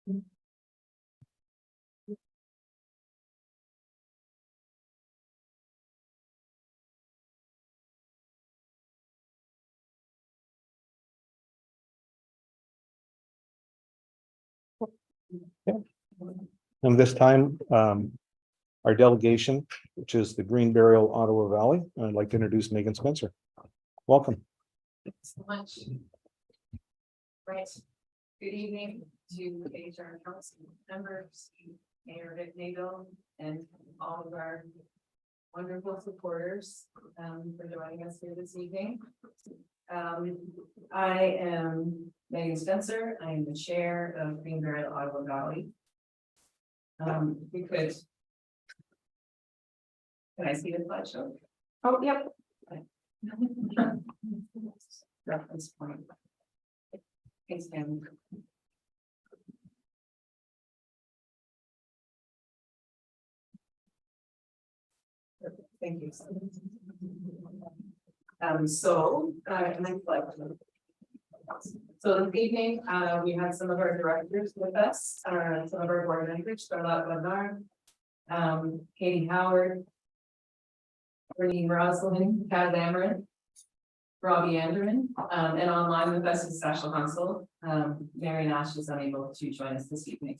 And this time, our delegation, which is the Green Burial Ottawa Valley, I'd like to introduce Megan Spencer. Welcome. Thanks so much. Right. Good evening to KHR Township members, Mayor Vic Nagel, and all of our wonderful supporters for joining us here this evening. I am Megan Spencer. I am the chair of Green Burial Ottawa Valley. We could. Can I see the slideshow? Oh, yep. Reference point. Thanks, Pam. Thank you. So this evening, we have some of our directors with us, some of our board members, Charlotte Bernard, Katie Howard, Renee Rosalind, Kat Amarin, Robbie Anderman, and online with us is Sasha Hansel. Mary Nash is unable to join us this evening.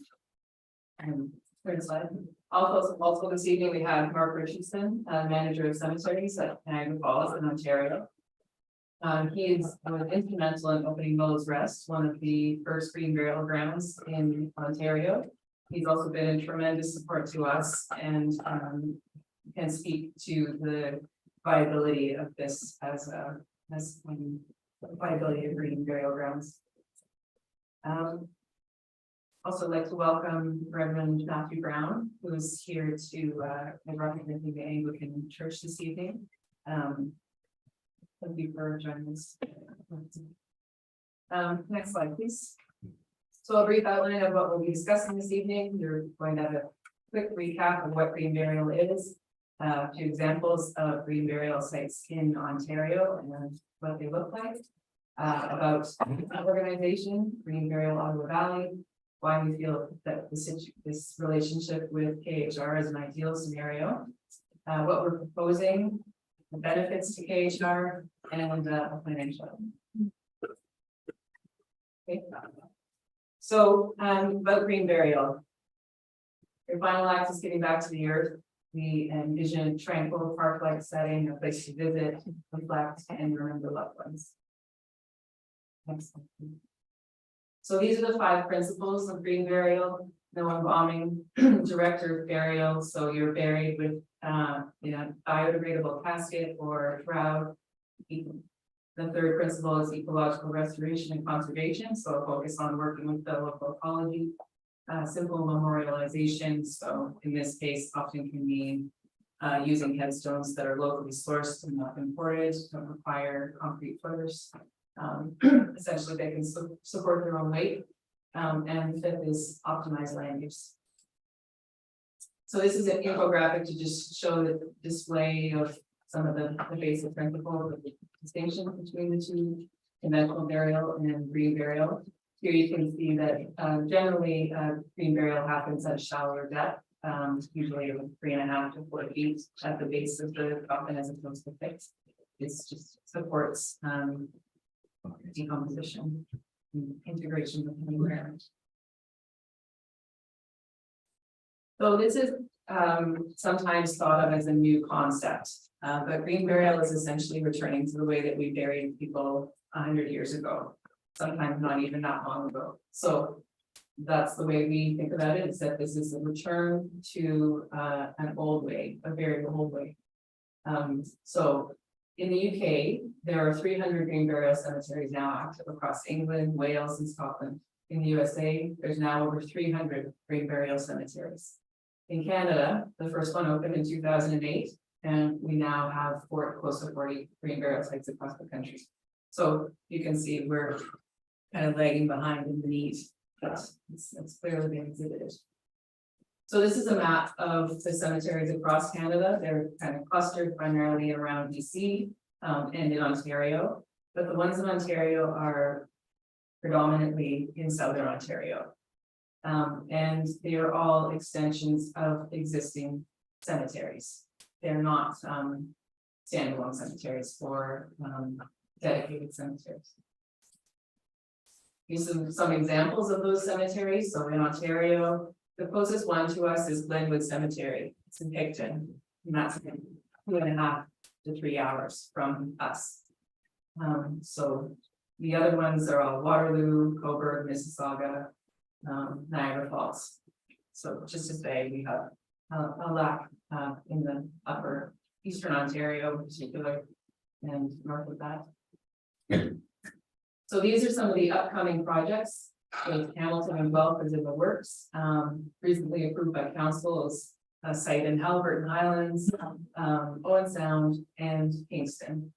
Third slide. Also this evening, we have Mark Richardson, manager of cemeteries at Niagara Falls in Ontario. He was instrumental in opening Moe's Rest, one of the first green burial grounds in Ontario. He's also been a tremendous support to us and can speak to the viability of this as viability of green burial grounds. Also like to welcome Reverend Matthew Brown, who is here to representing the Anglican Church this evening. Thank you for joining us. Next slide, please. So a brief outline of what we'll be discussing this evening. You're going to have a quick recap of what green burial is, a few examples of green burial sites in Ontario and what they look like, about the organization, Green Burial Ottawa Valley, why we feel that this relationship with KHR is an ideal scenario, what we're proposing, the benefits to KHR, and a financial. Okay. So about green burial. Your final act is giving back to the earth. We envision a tranquil park-like setting, a place to visit, reflect, and remember loved ones. Next slide. So these are the 5 principles of green burial. No embalming, direct earth burial. So you're buried with biodegradable casket or shroud. The third principle is ecological restoration and conservation. So a focus on working with the local ecology. Simple memorialization. So in this case, often can mean using headstones that are locally sourced and not imported, don't require concrete footers. Essentially, they can support their own weight. And fifth is optimized land use. So this is an infographic to just show the display of some of the basic principles of the distinction between the two, conventional burial and green burial. Here you can see that generally green burial happens at a shallower depth, usually 3.5 to 4 feet at the base of the coffin as opposed to fixed. It's just supports decomposition and integration with the environment. So this is sometimes thought of as a new concept, but green burial is essentially returning to the way that we buried people 100 years ago, sometimes not even that long ago. So that's the way we think about it, is that this is a return to an old way, a very old way. So in the UK, there are 300 green burial cemeteries now active across England, Wales, and Scotland. In the USA, there's now over 300 green burial cemeteries. In Canada, the first one opened in 2008, and we now have close to 40 green burial sites across the country. So you can see we're kind of lagging behind in the need. It's clearly being exhibited. So this is a map of the cemeteries across Canada. They're kind of clustered primarily around BC and in Ontario, but the ones in Ontario are predominantly in Southern Ontario. And they are all extensions of existing cemeteries. They're not standalone cemeteries or dedicated cemeteries. These are some examples of those cemeteries. So in Ontario, the closest one to us is Glenwood Cemetery. It's in Picton, and that's 2.5 to 3 hours from us. So the other ones are all Waterloo, Coburg, Mississauga, Niagara Falls. So just to say, we have a lack in the upper Eastern Ontario in particular, and north of that. So these are some of the upcoming projects. So Hamilton and Guelph is in the works. Recently approved by council is a site in Haliburton Highlands, Owen Sound, and Kingston.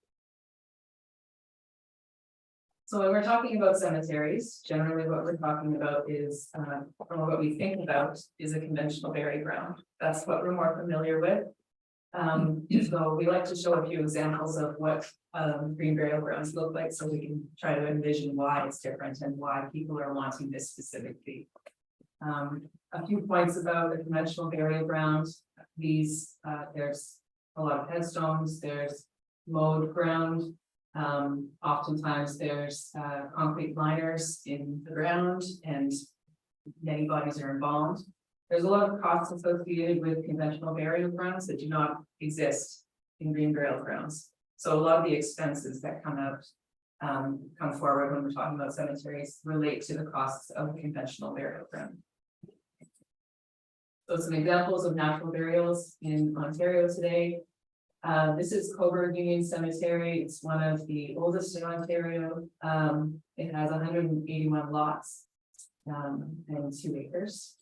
So when we're talking about cemeteries, generally what we're talking about is, or what we think about is a conventional burial ground. That's what we're more familiar with. So we like to show a few examples of what green burial grounds look like, so we can try to envision why it's different and why people are wanting this specifically. A few points about the conventional burial ground. These, there's a lot of headstones, there's mowed ground. Oftentimes there's concrete liners in the ground and many bodies are embalmed. There's a lot of costs associated with conventional burial grounds that do not exist in green burial grounds. So a lot of the expenses that come out, come forward when we're talking about cemeteries relate to the costs of a conventional burial ground. So some examples of natural burials in Ontario today. This is Coburg Union Cemetery. It's one of the oldest in Ontario. It has 181 lots and 2 acres.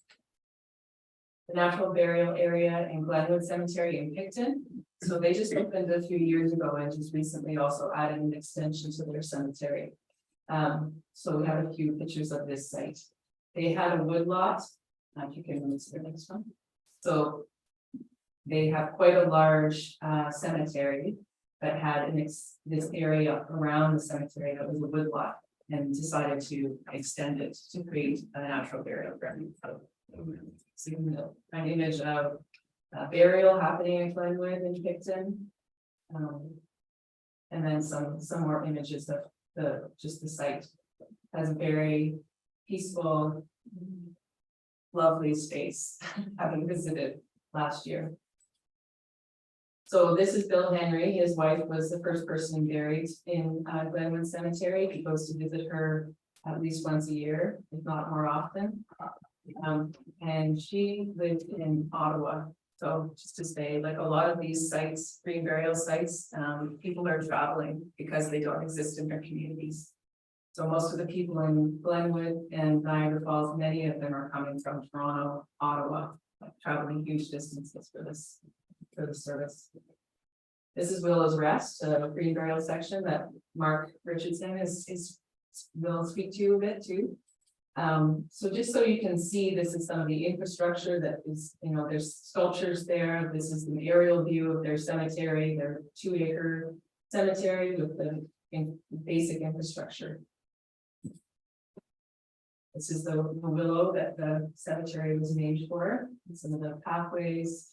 The natural burial area in Glenwood Cemetery in Picton. So they just opened a few years ago and just recently also added an extension to their cemetery. So we have a few pictures of this site. They had a wood lot. If you can move to the next one. So they have quite a large cemetery that had this area around the cemetery that was a wood lot, and decided to extend it to create a natural burial ground. So you can an image of burial happening in Glenwood and Picton, and then some more images of the site as a very peaceful, lovely space, having visited last year. So this is Bill Henry. His wife was the first person buried in Glenwood Cemetery. He goes to visit her at least once a year, if not more often. And she lived in Ottawa. So just to say, like a lot of these sites, green burial sites, people are traveling because they don't exist in their communities. So most of the people in Glenwood and Niagara Falls, many of them are coming from Toronto, Ottawa, traveling huge distances for the service. This is Willow's Rest, a green burial section that Mark Richardson will speak to you a bit too. So just so you can see, this is some of the infrastructure that is, there's sculptures there. This is an aerial view of their cemetery, their 2-acre cemetery with the basic infrastructure. This is the willow that the cemetery was named for, and some of the pathways.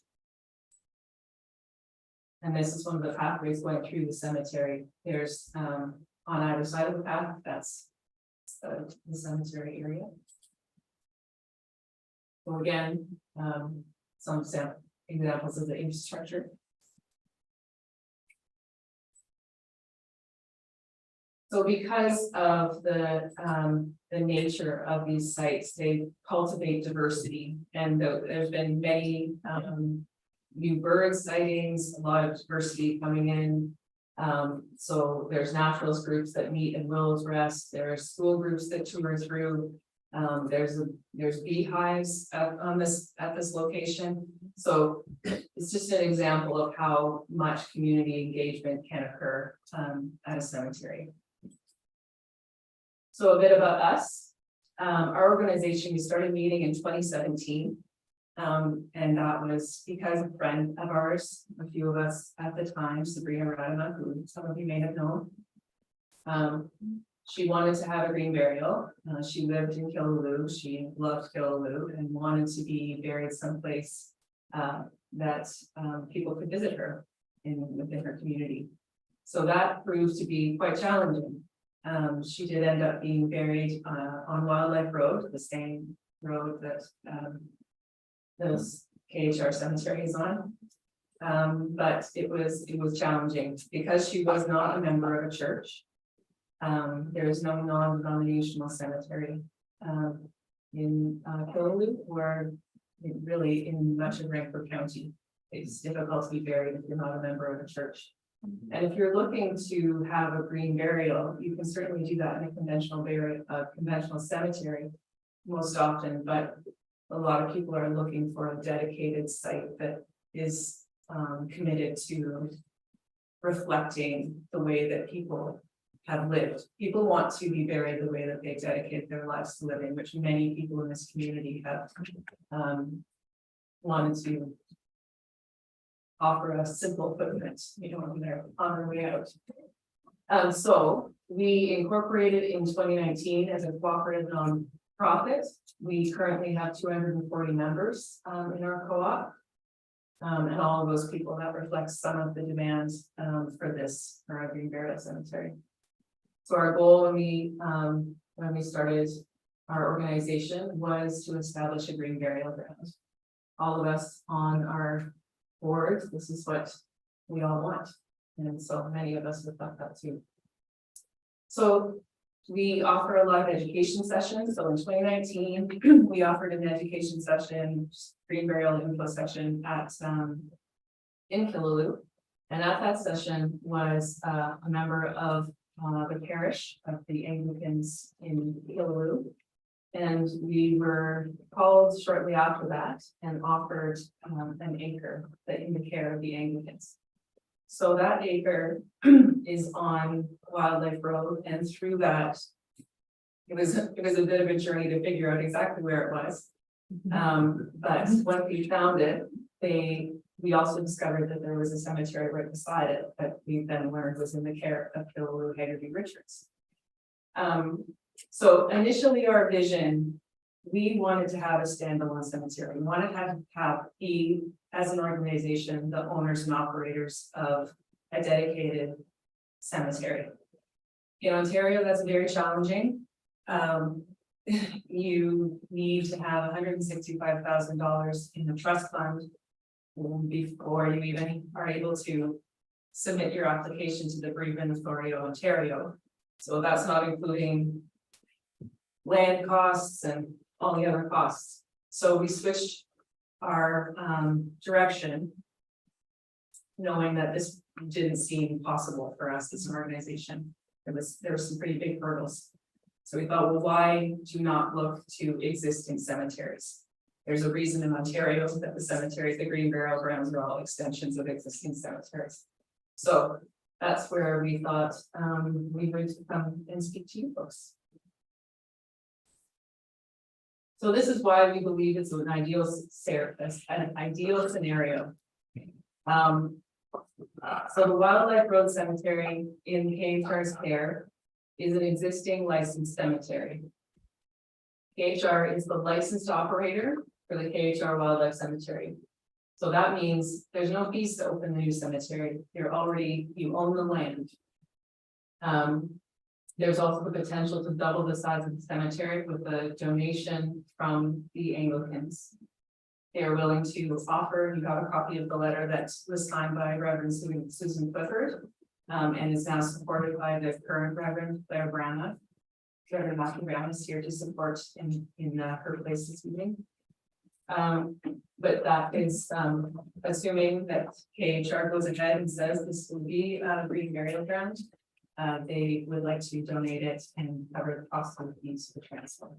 And this is one of the pathways going through the cemetery. There's on either side of the path, that's the cemetery area. So again, some examples of the infrastructure. So because of the nature of these sites, they cultivate diversity, and there's been many new bird sightings, a lot of diversity coming in. So there's naturalist groups that meet in Willow's Rest. There's school groups that tour through. There's beehives at this location. So it's just an example of how much community engagement can occur at a cemetery. So a bit about us. Our organization, we started meeting in 2017. And that was because a friend of ours, a few of us at the time, Sabrina Radema, who some of you may have known, She wanted to have a green burial. She lived in Killaloo. She loved Killaloo and wanted to be buried someplace that people could visit her within her community. So that proved to be quite challenging. She did end up being buried on Wildlife Road, the same road that this KHR cemetery is on. But it was challenging because she was not a member of a church. There is no non-denominational cemetery in Killaloo or really in much of Ranford County. It's difficult to be buried if you're not a member of a church. And if you're looking to have a green burial, you can certainly do that in a conventional cemetery most often, but a lot of people are looking for a dedicated site that is committed to reflecting the way that people have lived. People want to be buried the way that they dedicated their lives to living, which many people in this community have wanted to offer a simple footprint, when they're on their way out. So we incorporated in 2019 as a cooperative nonprofit. We currently have 240 members in our co-op. And all of those people, that reflects some of the demands for our green burial cemetery. So our goal when we started our organization was to establish a green burial ground. All of us on our board, this is what we all want. And so many of us reflect that too. So we offer a lot of education sessions. So in 2019, we offered an education session, green burial info session at in Killaloo. And at that session was a member of the parish of the Anglicans in Killaloo. And we were called shortly after that and offered an acre in the care of the Anglicans. So that acre is on Wildlife Road, and through that, it was a bit of a journey to figure out exactly where it was. But when we found it, we also discovered that there was a cemetery right beside it that we then learned was in the care of Killaloo Haggerty Richards. So initially our vision, we wanted to have a standalone cemetery. We wanted to be, as an organization, the owners and operators of a dedicated cemetery. In Ontario, that's very challenging. You need to have $165,000 in the trust fund before you even are able to submit your application to the Bereavement Authority of Ontario. So that's not including land costs and all the other costs. So we switched our direction, knowing that this didn't seem possible for us as an organization. There were some pretty big hurdles. So we thought, well, why do not look to existing cemeteries? There's a reason in Ontario that the green burial grounds are all extensions of existing cemeteries. So that's where we thought we would come and speak to you folks. So this is why we believe it's an ideal scenario. So the Wildlife Road Cemetery in KHR's care is an existing licensed cemetery. KHR is the licensed operator for the KHR Wildlife Cemetery. So that means there's no fees to open the new cemetery. You own the land. There's also the potential to double the size of the cemetery with a donation from the Anglicans. They are willing to offer, you have a copy of the letter that was signed by Reverend Susan Clifford, and is now supported by the current Reverend Claire Brana. Reverend Matthew Brown is here to support in her place this evening. But that is assuming that KHR goes ahead and says this will be a green burial ground. They would like to donate it and cover the cost of the fees for transfer.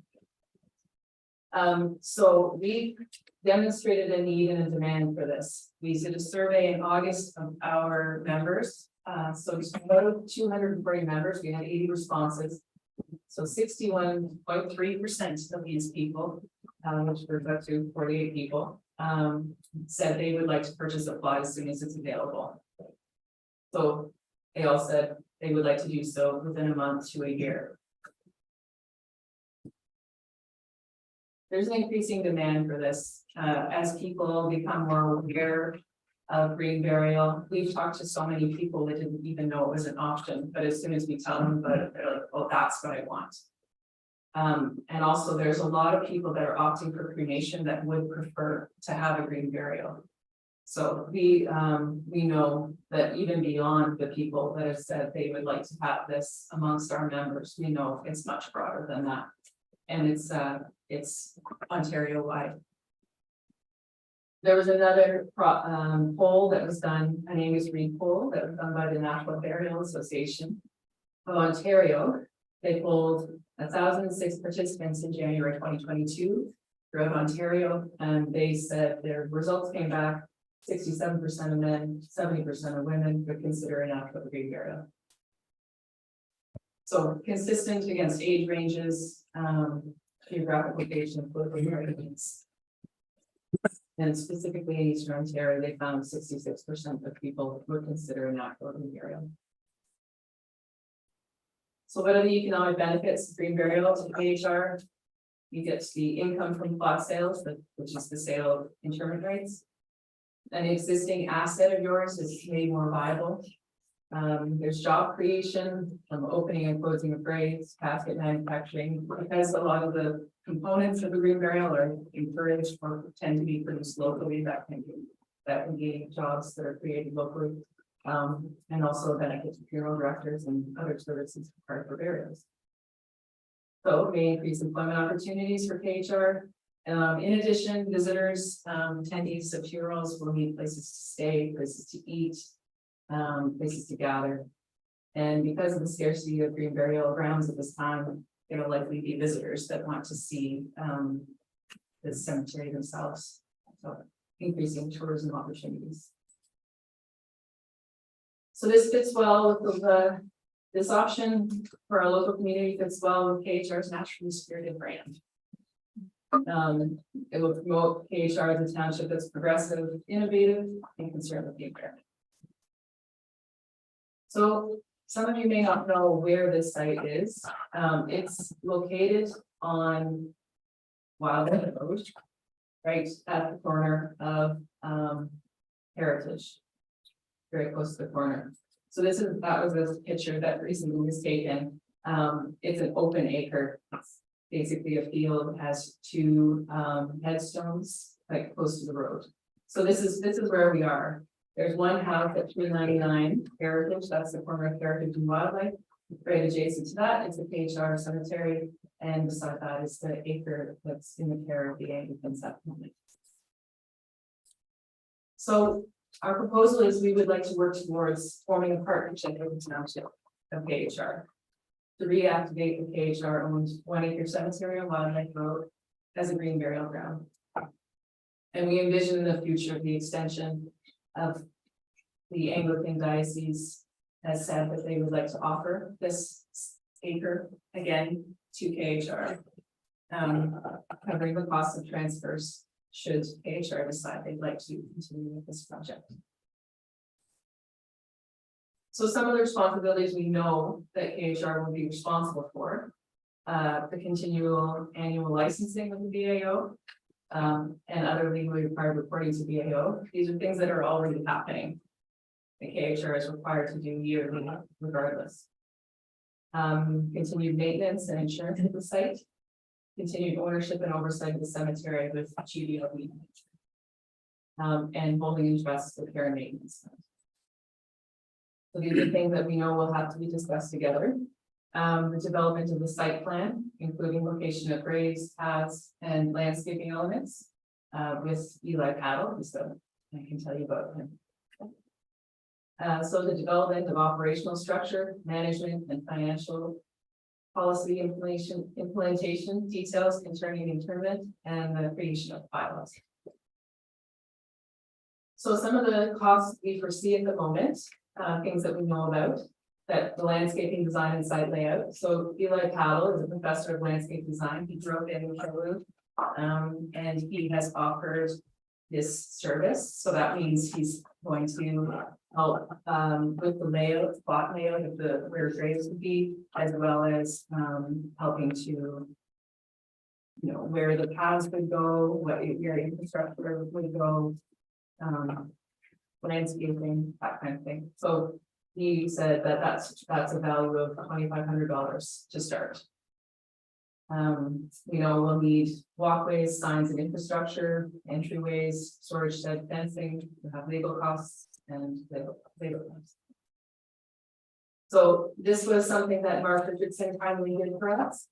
So we demonstrated a need and a demand for this. We did a survey in August of our members. So out of 240 members, we had 80 responses. So 61.3% of these people, which works up to 48 people, said they would like to purchase a plot as soon as it's available. So they all said, they would like to do so within a month to a year. There's an increasing demand for this, as people become more aware of green burial. We've talked to so many people that didn't even know it was an option, but as soon as we tell them about it, they're like, oh, that's what I want. And also there's a lot of people that are opting for cremation that would prefer to have a green burial. So we know that even beyond the people that have said they would like to have this amongst our members, we know it's much broader than that. And it's Ontario wide. There was another poll that was done, an Angus Reid poll that was done by the National Burial Association of Ontario. They polled 1,006 participants in January 2022 throughout Ontario, and they said their results came back 67% of men, 70% of women would consider an actual green burial. So consistent against age ranges, geographic location, political parties. And specifically in Eastern Ontario, they found 66% of people would consider an actual green burial. So what are the economic benefits of green burial to KHR? You get the income from plot sales, which is the sale of interment rights. An existing asset of yours is made more viable. There's job creation from opening and closing of graves, casket manufacturing, because a lot of the components of the green burial are encouraged or tend to be produced locally. That can be jobs that are created locally. And also benefits to funeral directors and other services required for burials. So it may increase employment opportunities for KHR. In addition, visitors, attendees of funerals will need places to stay, places to eat, places to gather. And because of the scarcity of green burial grounds at this time, there will likely be visitors that want to see the cemetery themselves. So increasing tourism opportunities. So this fits well with this option for our local community fits well with KHR's naturally spirited brand. It will promote KHR as a township that's progressive, innovative, and concerned with the environment. So some of you may not know where this site is. It's located on Wildwood Road, right at the corner of Heritage. Very close to the corner. So that was this picture that recently was taken. It's an open acre. It's basically a field, has two headstones like close to the road. So this is where we are. There's one house at 399 Heritage. That's the corner of Heritage and Wildlife. Right adjacent to that is the KHR cemetery, and beside that is the acre that's in the care of the Anglican settlement. So our proposal is we would like to work towards forming a partnership with the township of KHR to reactivate the KHR owned 1 acre cemetery on Wildlife Road as a green burial ground. And we envision in the future the extension of the Anglican diocese has said that they would like to offer this acre again to KHR, covering the cost of transfers should KHR decide they'd like to continue with this project. So some of the responsibilities we know that KHR will be responsible for, the continual annual licensing of the BAO, and other legally required reporting to BAO. These are things that are already happening. The KHR is required to do yearly regardless. Continued maintenance and insurance of the site. Continued ownership and oversight of the cemetery with GBLB. And holding in trust the care and maintenance. So these are things that we know will have to be discussed together. The development of the site plan, including location of graves, paths, and landscaping elements, with Eli Paddle, so I can tell you about him. So the development of operational structure, management, and financial policy implementation details concerning interment and the creation of bylaws. So some of the costs we foresee at the moment, things that we know about, that the landscaping design and site layout. So Eli Paddle is a professor of landscape design. He grew up in Sherwood, and he has offered this service. So that means he's going to help with the layout, spot layout of the where graves would be, as well as helping to where the paths would go, what your infrastructure would go, landscaping, that kind of thing. So he said that that's a value of $2,500 to start. We'll need walkways, signs and infrastructure, entryways, storage shed fencing, we'll have legal costs and legal costs. So this was something that Mark Richardson kindly did for us.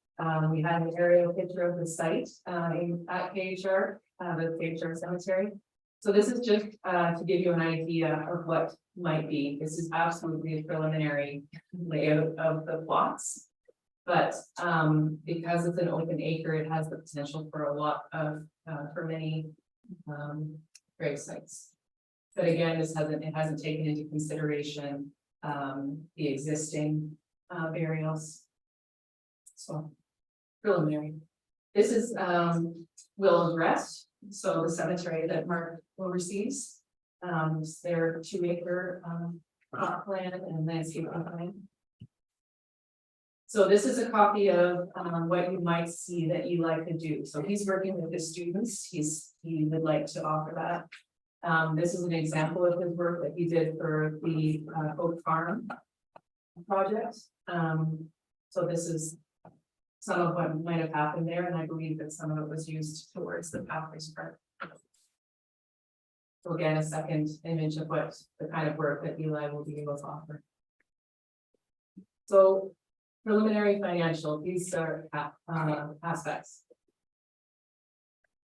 We had an aerial picture of the site at KHR, the KHR cemetery. So this is just to give you an idea of what might be. This is absolutely a preliminary layout of the plots. But because it's an open acre, it has the potential for a lot of, for many grave sites. But again, it hasn't taken into consideration the existing burials. So preliminary. This is Willow's Rest, so the cemetery that Mark oversees. It's their 2-acre plot plan and landscape plan. So this is a copy of what you might see that Eli could do. So he's working with his students. He would like to offer that. This is an example of his work that he did for the Oak Farm project. So this is some of what might have happened there, and I believe that some of it was used towards the pathways part. So again, a second image of what the kind of work that Eli will be able to offer. So preliminary financial, these are aspects.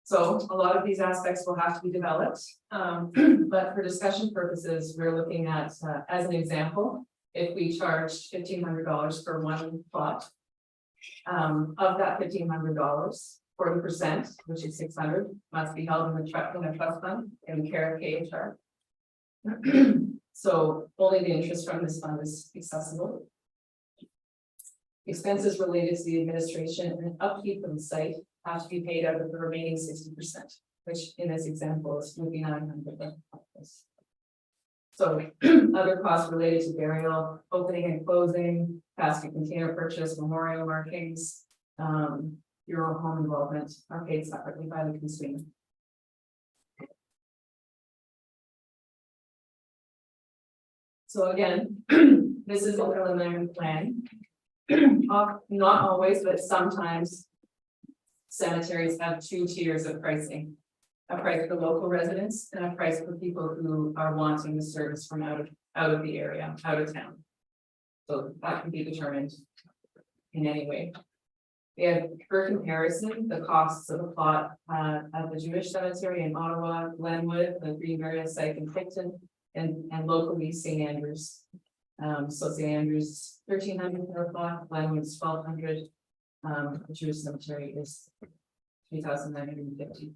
So a lot of these aspects will have to be developed, but for discussion purposes, we're looking at, as an example, if we charged $1,500 for one plot, of that $1,500, 40%, which is $600, must be held in a trust fund in care of KHR. So only the interest from this fund is accessible. Expenses related to the administration and upkeep of the site have to be paid out of the remaining 60%, which in this example is would be $900. So other costs related to burial, opening and closing, casket container purchase, memorial markings, your home involvement are paid separately by the consumer. So again, this is a preliminary plan. Not always, but sometimes cemeteries have 2 tiers of pricing. A price for local residents and a price for people who are wanting the service from out of the area, out of town. So that can be determined in any way. We have, for comparison, the costs of a plot at the Jewish cemetery in Ottawa, Glenwood, the Green Burial site in Picton, and locally St. Andrews. So St. Andrews $1,300 per plot, Glenwood's $1,200. The Jewish cemetery is $3,950.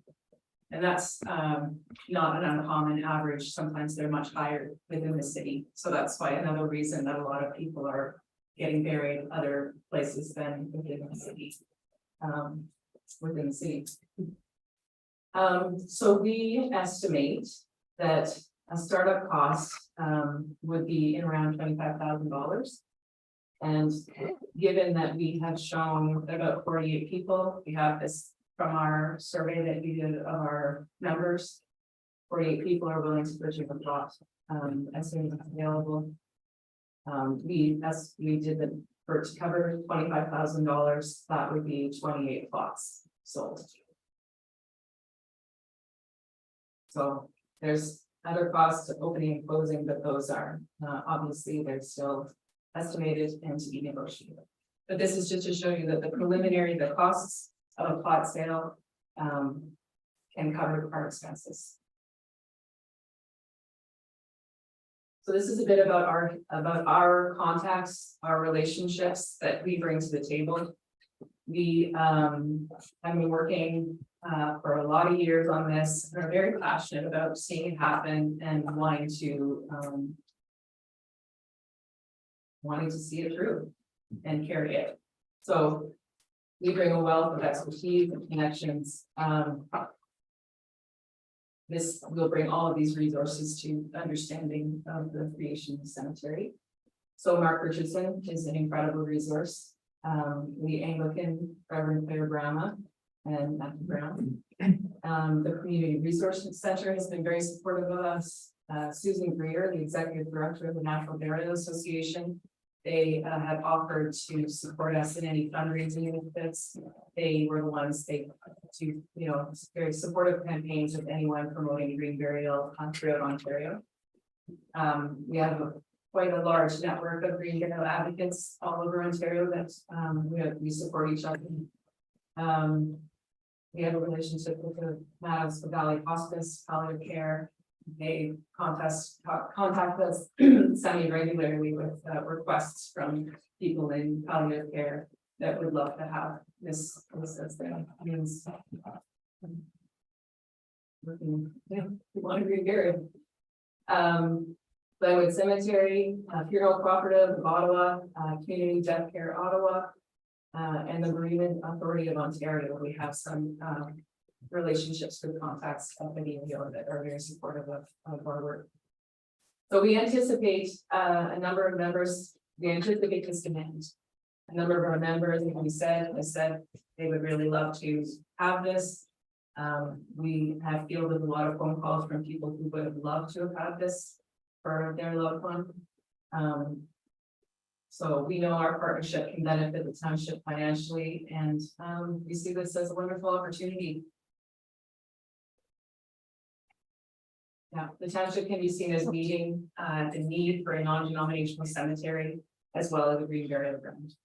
And that's not an uncommon average. Sometimes they're much higher within the city. So that's why another reason that a lot of people are getting buried other places than within the city. So we estimate that a startup cost would be in around $25,000. And given that we have shown about 48 people, we have this from our survey that we did of our numbers, 48 people are willing to purchase a plot as soon as it's available. We did the for to cover $25,000, that would be 28 plots sold. So there's other costs to opening and closing, but those are obviously they're still estimated and to be negotiated. But this is just to show you that the costs of a plot sale can cover our expenses. So this is a bit about our contacts, our relationships that we bring to the table. We have been working for a lot of years on this and are very passionate about seeing it happen and wanting to see it through and carry it. So we bring a wealth of expertise and connections. this will bring all of these resources to understanding of the creation of the cemetery. So Mark Richardson is an incredible resource. The Anglican Reverend Claire Brama and Matthew Brown. The Community Resource Center has been very supportive of us. Susan Greer, the Executive Director of the Natural Burial Association, they have offered to support us in any fundraising initiatives. They were the ones to very supportive campaigns of anyone promoting green burial throughout Ontario. We have quite a large network of green burial advocates all over Ontario that we support each other. We have a relationship with the Maddox Valley Hospice, palliative care. They contact us semi-regularly with requests from people in palliative care that would love to have this as their means. Want to be buried. Glenwood Cemetery, Funeral Cooperative of Ottawa, Community Death Care Ottawa, and the Bereavement Authority of Ontario. We have some relationships with contacts at the BMO that are very supportive of our work. So we anticipate a number of members, we anticipate this demand. A number of our members, like we said, they would really love to have this. We have fielded a lot of phone calls from people who would have loved to have had this for their loved one. So we know our partnership can benefit the township financially, and we see this as a wonderful opportunity. Yeah, the township can be seen as meeting the need for a non-denominational cemetery as well as a green burial ground.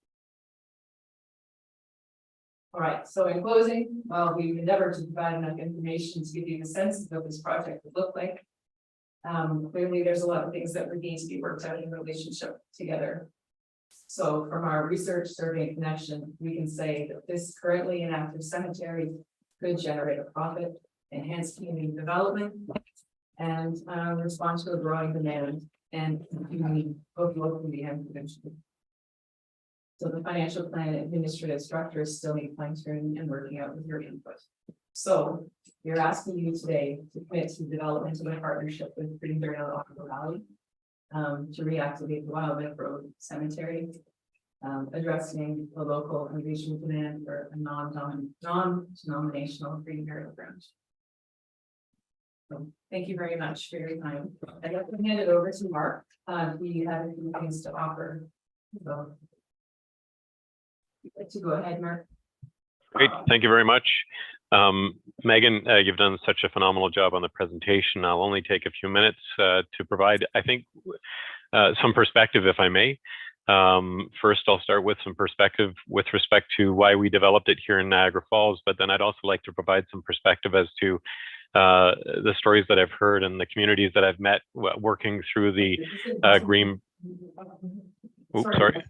All right, so in closing, while we've endeavored to provide enough information to give you a sense of what this project would look like, clearly there's a lot of things that would need to be worked out in relationship together. So from our research, survey, and connection, we can say that this currently inactive cemetery could generate a profit, enhance community development, and respond to a growing demand and both locally and provincially. So the financial plan and administrative structures still need fine tuning and working out with your input. So we're asking you today to commit to development of a partnership with Green Burial Ottawa Valley to reactivate the Wildlife Road Cemetery, addressing the local and regional demand for a non-denominational green burial ground. So thank you very much for your time. I'd like to hand it over to Mark. He had a few things to offer. So I'd like to go ahead, Mark. Great, thank you very much. Megan, you've done such a phenomenal job on the presentation. I'll only take a few minutes to provide, I think, some perspective, if I may. First, I'll start with some perspective with respect to why we developed it here in Niagara Falls, but then I'd also like to provide some perspective as to the stories that I've heard and the communities that I've met working through the green. Oops, sorry.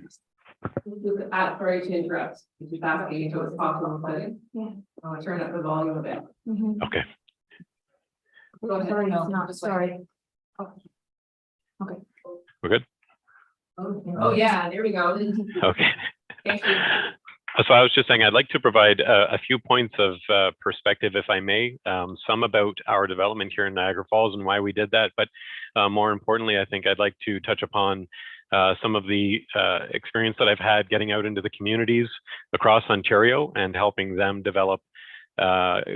Sorry to interrupt. Just asking if it was possible, but I'll turn up the volume a bit. Okay. Go ahead. Sorry, no, not sorry. Okay. We're good? Oh, yeah, there we go. Okay. Thank you. So I was just saying, I'd like to provide a few points of perspective, if I may, some about our development here in Niagara Falls and why we did that. But more importantly, I think I'd like to touch upon some of the experience that I've had getting out into the communities across Ontario and helping them develop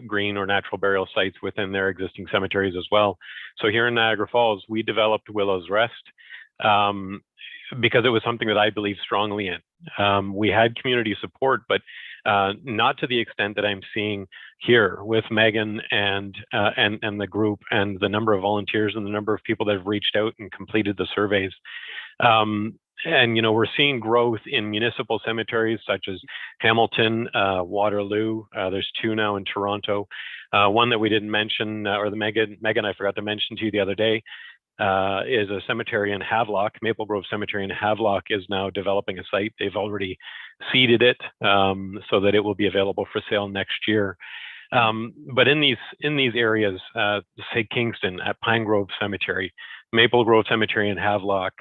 green or natural burial sites within their existing cemeteries as well. So here in Niagara Falls, we developed Willow's Rest because it was something that I believe strongly in. We had community support, but not to the extent that I'm seeing here with Megan and the group and the number of volunteers and the number of people that have reached out and completed the surveys. And, you know, we're seeing growth in municipal cemeteries such as Hamilton, Waterloo. There's two now in Toronto. One that we didn't mention, or the Megan, I forgot to mention to you the other day, is a cemetery in Havelock. Maple Grove Cemetery in Havelock is now developing a site. They've already seeded it so that it will be available for sale next year. But in these areas, say Kingston at Pine Grove Cemetery, Maple Grove Cemetery in Havelock,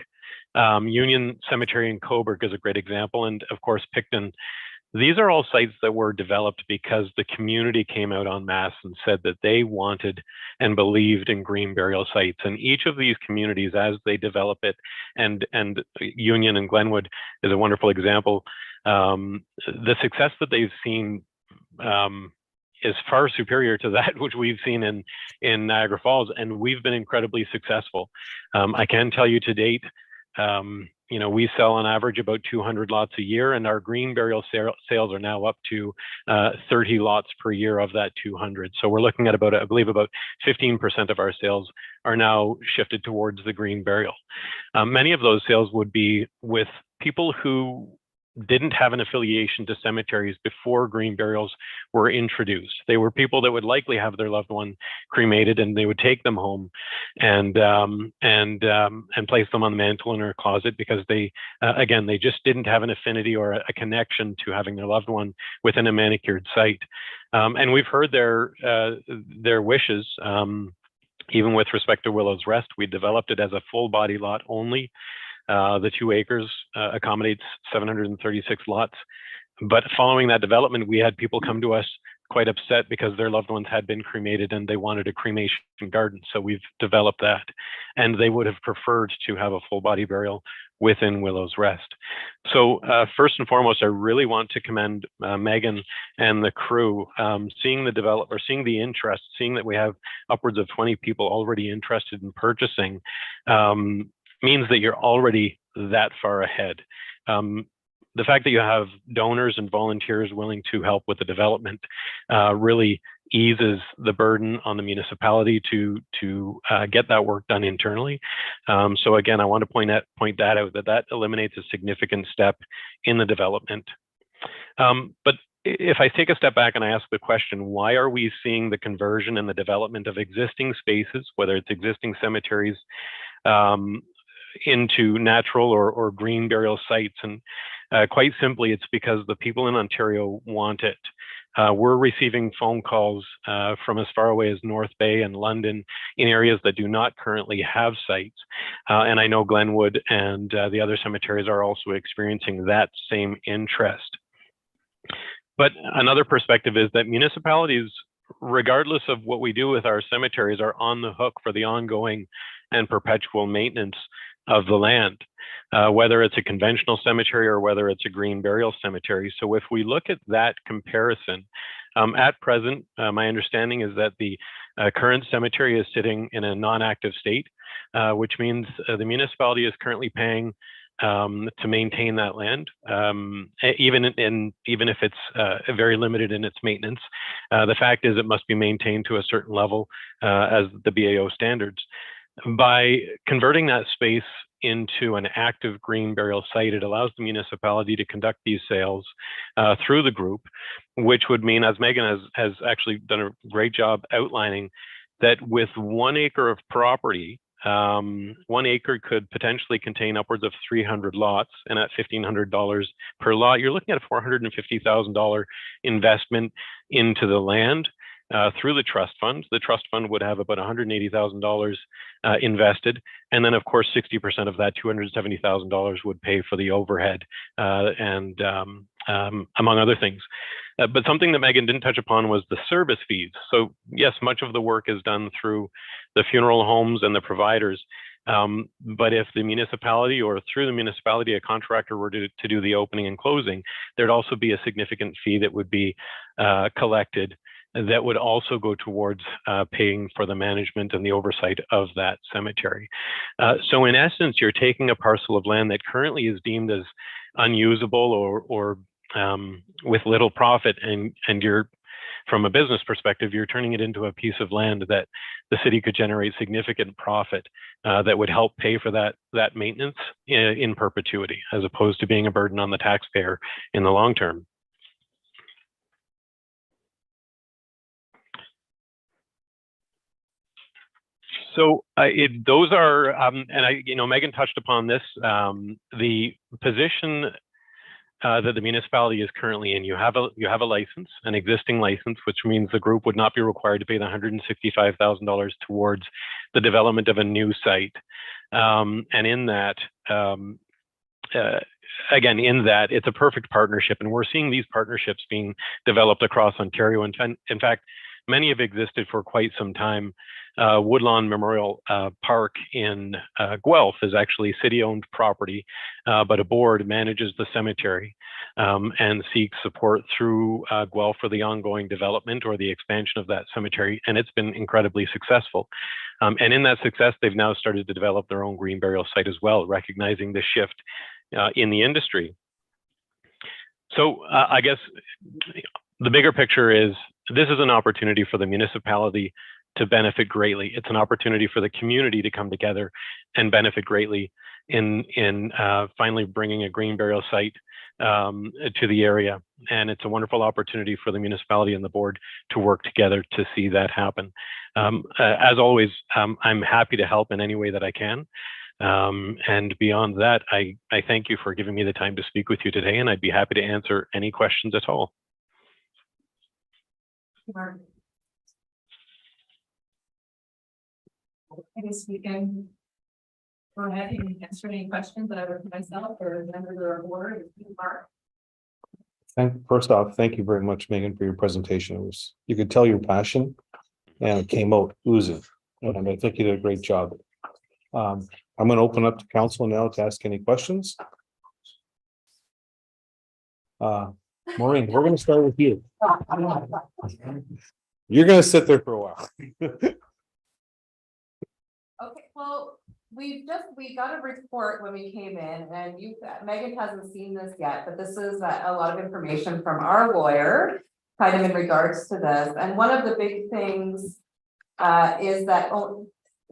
Union Cemetery in Cobourg is a great example, and of course Picton These are all sites that were developed because the community came out en masse and said that they wanted and believed in green burial sites. And each of these communities, as they develop it, and Union and Glenwood is a wonderful example, the success that they've seen is far superior to that which we've seen in Niagara Falls, and we've been incredibly successful. I can tell you to date, we sell on average about 200 lots a year, and our green burial sales are now up to 30 lots per year of that 200. So we're looking at about, I believe, about 15% of our sales are now shifted towards the green burial. Many of those sales would be with people who didn't have an affiliation to cemeteries before green burials were introduced. They were people that would likely have their loved one cremated, and they would take them home and place them on the mantle in their closet because they, again, they just didn't have an affinity or a connection to having their loved one within a manicured site. And we've heard their wishes. Even with respect to Willow's Rest, we developed it as a full body lot only. The 2 acres accommodates 736 lots. But following that development, we had people come to us quite upset because their loved ones had been cremated and they wanted a cremation garden. So we've developed that. And they would have preferred to have a full body burial within Willow's Rest. So first and foremost, I really want to commend Megan and the crew. Seeing the interest, seeing that we have upwards of 20 people already interested in purchasing, means that you're already that far ahead. The fact that you have donors and volunteers willing to help with the development really eases the burden on the municipality to get that work done internally. So again, I want to point that out, that eliminates a significant step in the development. But if I take a step back and I ask the question, why are we seeing the conversion and the development of existing spaces, whether it's existing cemeteries, into natural or green burial sites? And quite simply, it's because the people in Ontario want it. We're receiving phone calls from as far away as North Bay and London in areas that do not currently have sites. And I know Glenwood and the other cemeteries are also experiencing that same interest. But another perspective is that municipalities, regardless of what we do with our cemeteries, are on the hook for the ongoing and perpetual maintenance of the land, whether it's a conventional cemetery or whether it's a green burial cemetery. So if we look at that comparison, at present, my understanding is that the current cemetery is sitting in a non-active state, which means the municipality is currently paying to maintain that land, even if it's very limited in its maintenance. The fact is it must be maintained to a certain level as the BAO standards. By converting that space into an active green burial site, it allows the municipality to conduct these sales through the group, which would mean, as Megan has actually done a great job outlining, that with 1 acre of property, 1 acre could potentially contain upwards of 300 lots, and at $1,500 per lot, you're looking at a $450,000 investment into the land. Through the trust fund. The trust fund would have about $180,000 invested. And then of course, 60% of that $270,000 would pay for the overhead and among other things. But something that Megan didn't touch upon was the service fees. So yes, much of the work is done through the funeral homes and the providers. But if the municipality or through the municipality, a contractor were to do the opening and closing, there'd also be a significant fee that would be collected that would also go towards paying for the management and the oversight of that cemetery. So in essence, you're taking a parcel of land that currently is deemed as unusable or with little profit, and you're, from a business perspective, you're turning it into a piece of land that the city could generate significant profit that would help pay for that maintenance in perpetuity, as opposed to being a burden on the taxpayer in the long term. So those are, and Megan touched upon this, the position that the municipality is currently in. You have a license, an existing license, which means the group would not be required to pay the $165,000 towards the development of a new site. And in that, again, in that it's a perfect partnership, and we're seeing these partnerships being developed across Ontario. In fact, many have existed for quite some time. Woodlawn Memorial Park in Guelph is actually city-owned property, but a board manages the cemetery and seeks support through Guelph for the ongoing development or the expansion of that cemetery, and it's been incredibly successful. And in that success, they've now started to develop their own green burial site as well, recognizing the shift in the industry. So I guess the bigger picture is this is an opportunity for the municipality to benefit greatly. It's an opportunity for the community to come together and benefit greatly in finally bringing a green burial site to the area. And it's a wonderful opportunity for the municipality and the board to work together to see that happen. As always, I'm happy to help in any way that I can. And beyond that, I thank you for giving me the time to speak with you today, and I'd be happy to answer any questions at all. Mark. I guess we can go ahead and answer any questions that I would myself or members of our board. Mark. First off, thank you very much, Megan, for your presentation. It was, you could tell your passion and it came out oozing. And I think you did a great job. I'm going to open up to council now to ask any questions. Maureen, we're going to start with you. You're going to sit there for a while. Okay, well, we got a report when we came in, and Megan hasn't seen this yet, but this is a lot of information from our lawyer, kind of in regards to this. And one of the big things is that,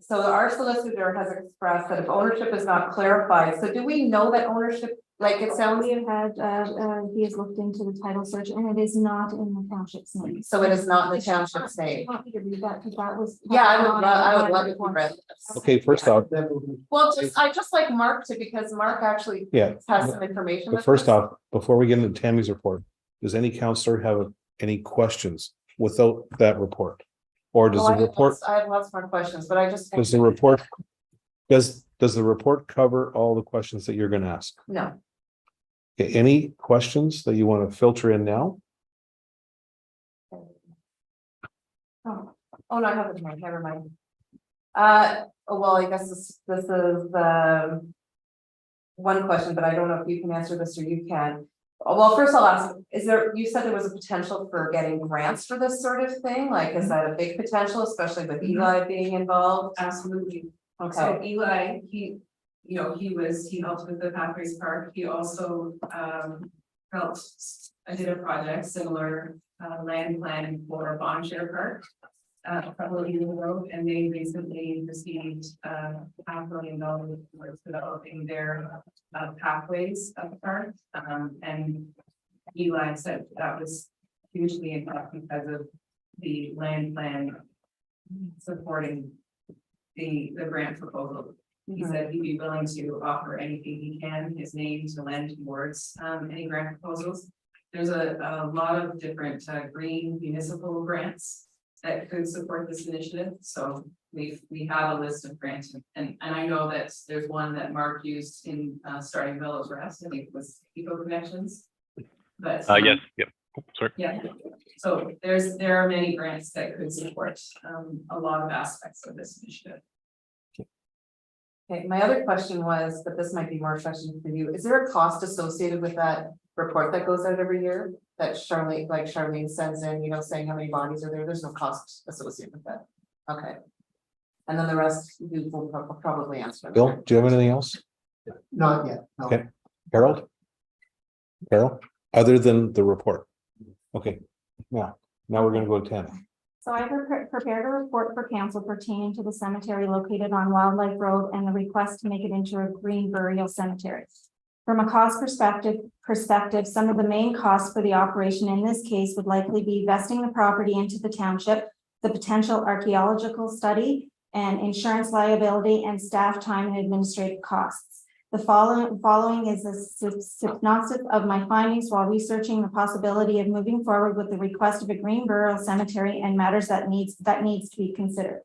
so our solicitor has expressed that if ownership is not clarified, so do we know that ownership, like it sounds, We have had, he has looked into the title search and it is not in the township's name. so it is not in the township's name? Want me to read that, because that was. Yeah, I would love if you read this. Okay, first off, Well, I just like Mark to, because Mark actually yeah, has some information. but with first this. off, before we get into Tammy's report, does any counselor have any questions without that report? Or does Oh, the report, I have lots more questions, but I just. does the report, does the report cover all the questions that you're going to ask? No. Okay, any questions that you want to filter in now? Oh, no, I have it in mind, never mind. Well, I guess this is one question, but I don't know if you can answer this or you can. Well, first I'll ask, you said there was a potential for getting grants for this sort of thing? Like, is that a big potential, especially with Eli being involved? Absolutely. Okay, So Eli, he helped with the Pathways Park. He also helped. I did a project similar land planning for Bonshare Park a couple of years ago, and they recently received $500,000 for developing their pathways of the park. And Eli said that was hugely important because of the land plan supporting the grant proposal. He said he'd be willing to offer anything he can, his name, to lend towards any grant proposals. There's a lot of different green municipal grants that could support this initiative. So we have a list of grants, and I know that there's one that Mark used in starting Bellows Rest. I think it was Eco Connections. But Yes, yep. Sorry. yeah. So there are many grants that could support a lot of aspects of this initiative. okay, my other question was, but this might be more a question for you, is there a cost associated with that report that goes out every year? That Charlene sends in, saying how many bodies are there, there's no cost associated with that. Okay. And then the rest you will probably answer. Bill, do you have anything else? Not yet. No. Okay. Harold? Carol, other than the report? Okay, now we're going to go to Tammy. So I prepared a report for council pertaining to the cemetery located on Wildlife Road and the request to make it into a green burial cemetery. From a cost perspective, some of the main costs for the operation in this case would likely be vesting the property into the township, the potential archaeological study, and insurance liability and staff time and administrative costs. The following is a synopsis of my findings while researching the possibility of moving forward with the request of a green burial cemetery and matters that needs to be considered.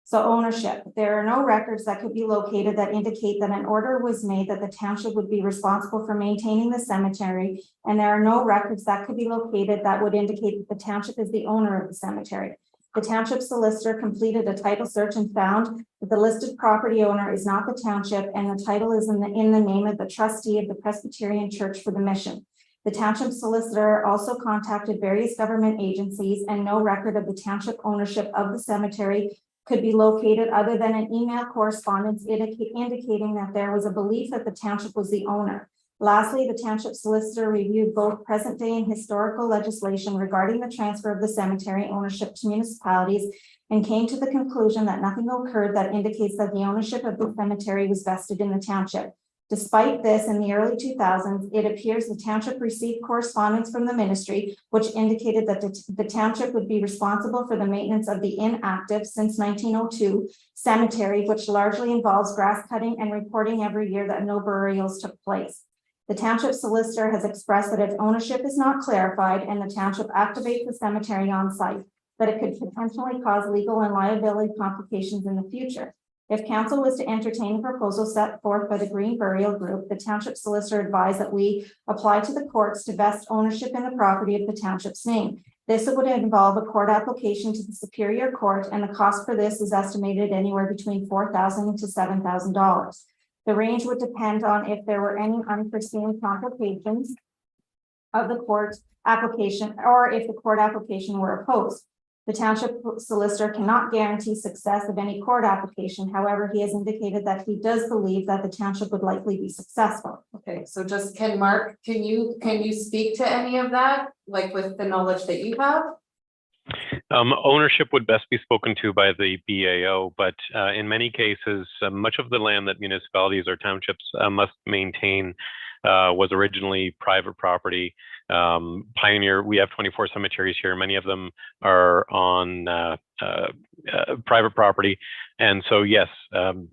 So ownership, there are no records that could be located that indicate that an order was made that the township would be responsible for maintaining the cemetery. And there are no records that could be located that would indicate that the township is the owner of the cemetery. The township solicitor completed a title search and found that the listed property owner is not the township and the title is in the name of the trustee of the Presbyterian Church for the Mission. The township solicitor also contacted various government agencies and no record of the township ownership of the cemetery could be located other than an email correspondence indicating that there was a belief that the township was the owner. Lastly, the township solicitor reviewed both present day and historical legislation regarding the transfer of the cemetery ownership to municipalities and came to the conclusion that nothing occurred that indicates that the ownership of the cemetery was vested in the township. Despite this, in the early 2000s, it appears the township received correspondence from the ministry, which indicated that the township would be responsible for the maintenance of the inactive since 1902 cemetery, which largely involves grass cutting and reporting every year that no burials took place. The township solicitor has expressed that if ownership is not clarified and the township activates the cemetery on site, that it could potentially cause legal and liability complications in the future. If council was to entertain a proposal set forth by the Green Burial Group, the township solicitor advised that we apply to the courts to vest ownership in the property of the township's name. This would involve a court application to the Superior Court, and the cost for this is estimated anywhere between $4,000 to $7,000. The range would depend on if there were any unforeseen complications of the court application or if the court application were opposed. The township solicitor cannot guarantee success of any court application. However, he has indicated that he does believe that the township would likely be successful. Okay, so just Mark, can you speak to any of that, like with the knowledge that you have? Ownership would best be spoken to by the BAO, but in many cases, much of the land that municipalities or townships must maintain was originally private property. Pioneer, we have 24 cemeteries here. Many of them are on private property. And so, yes,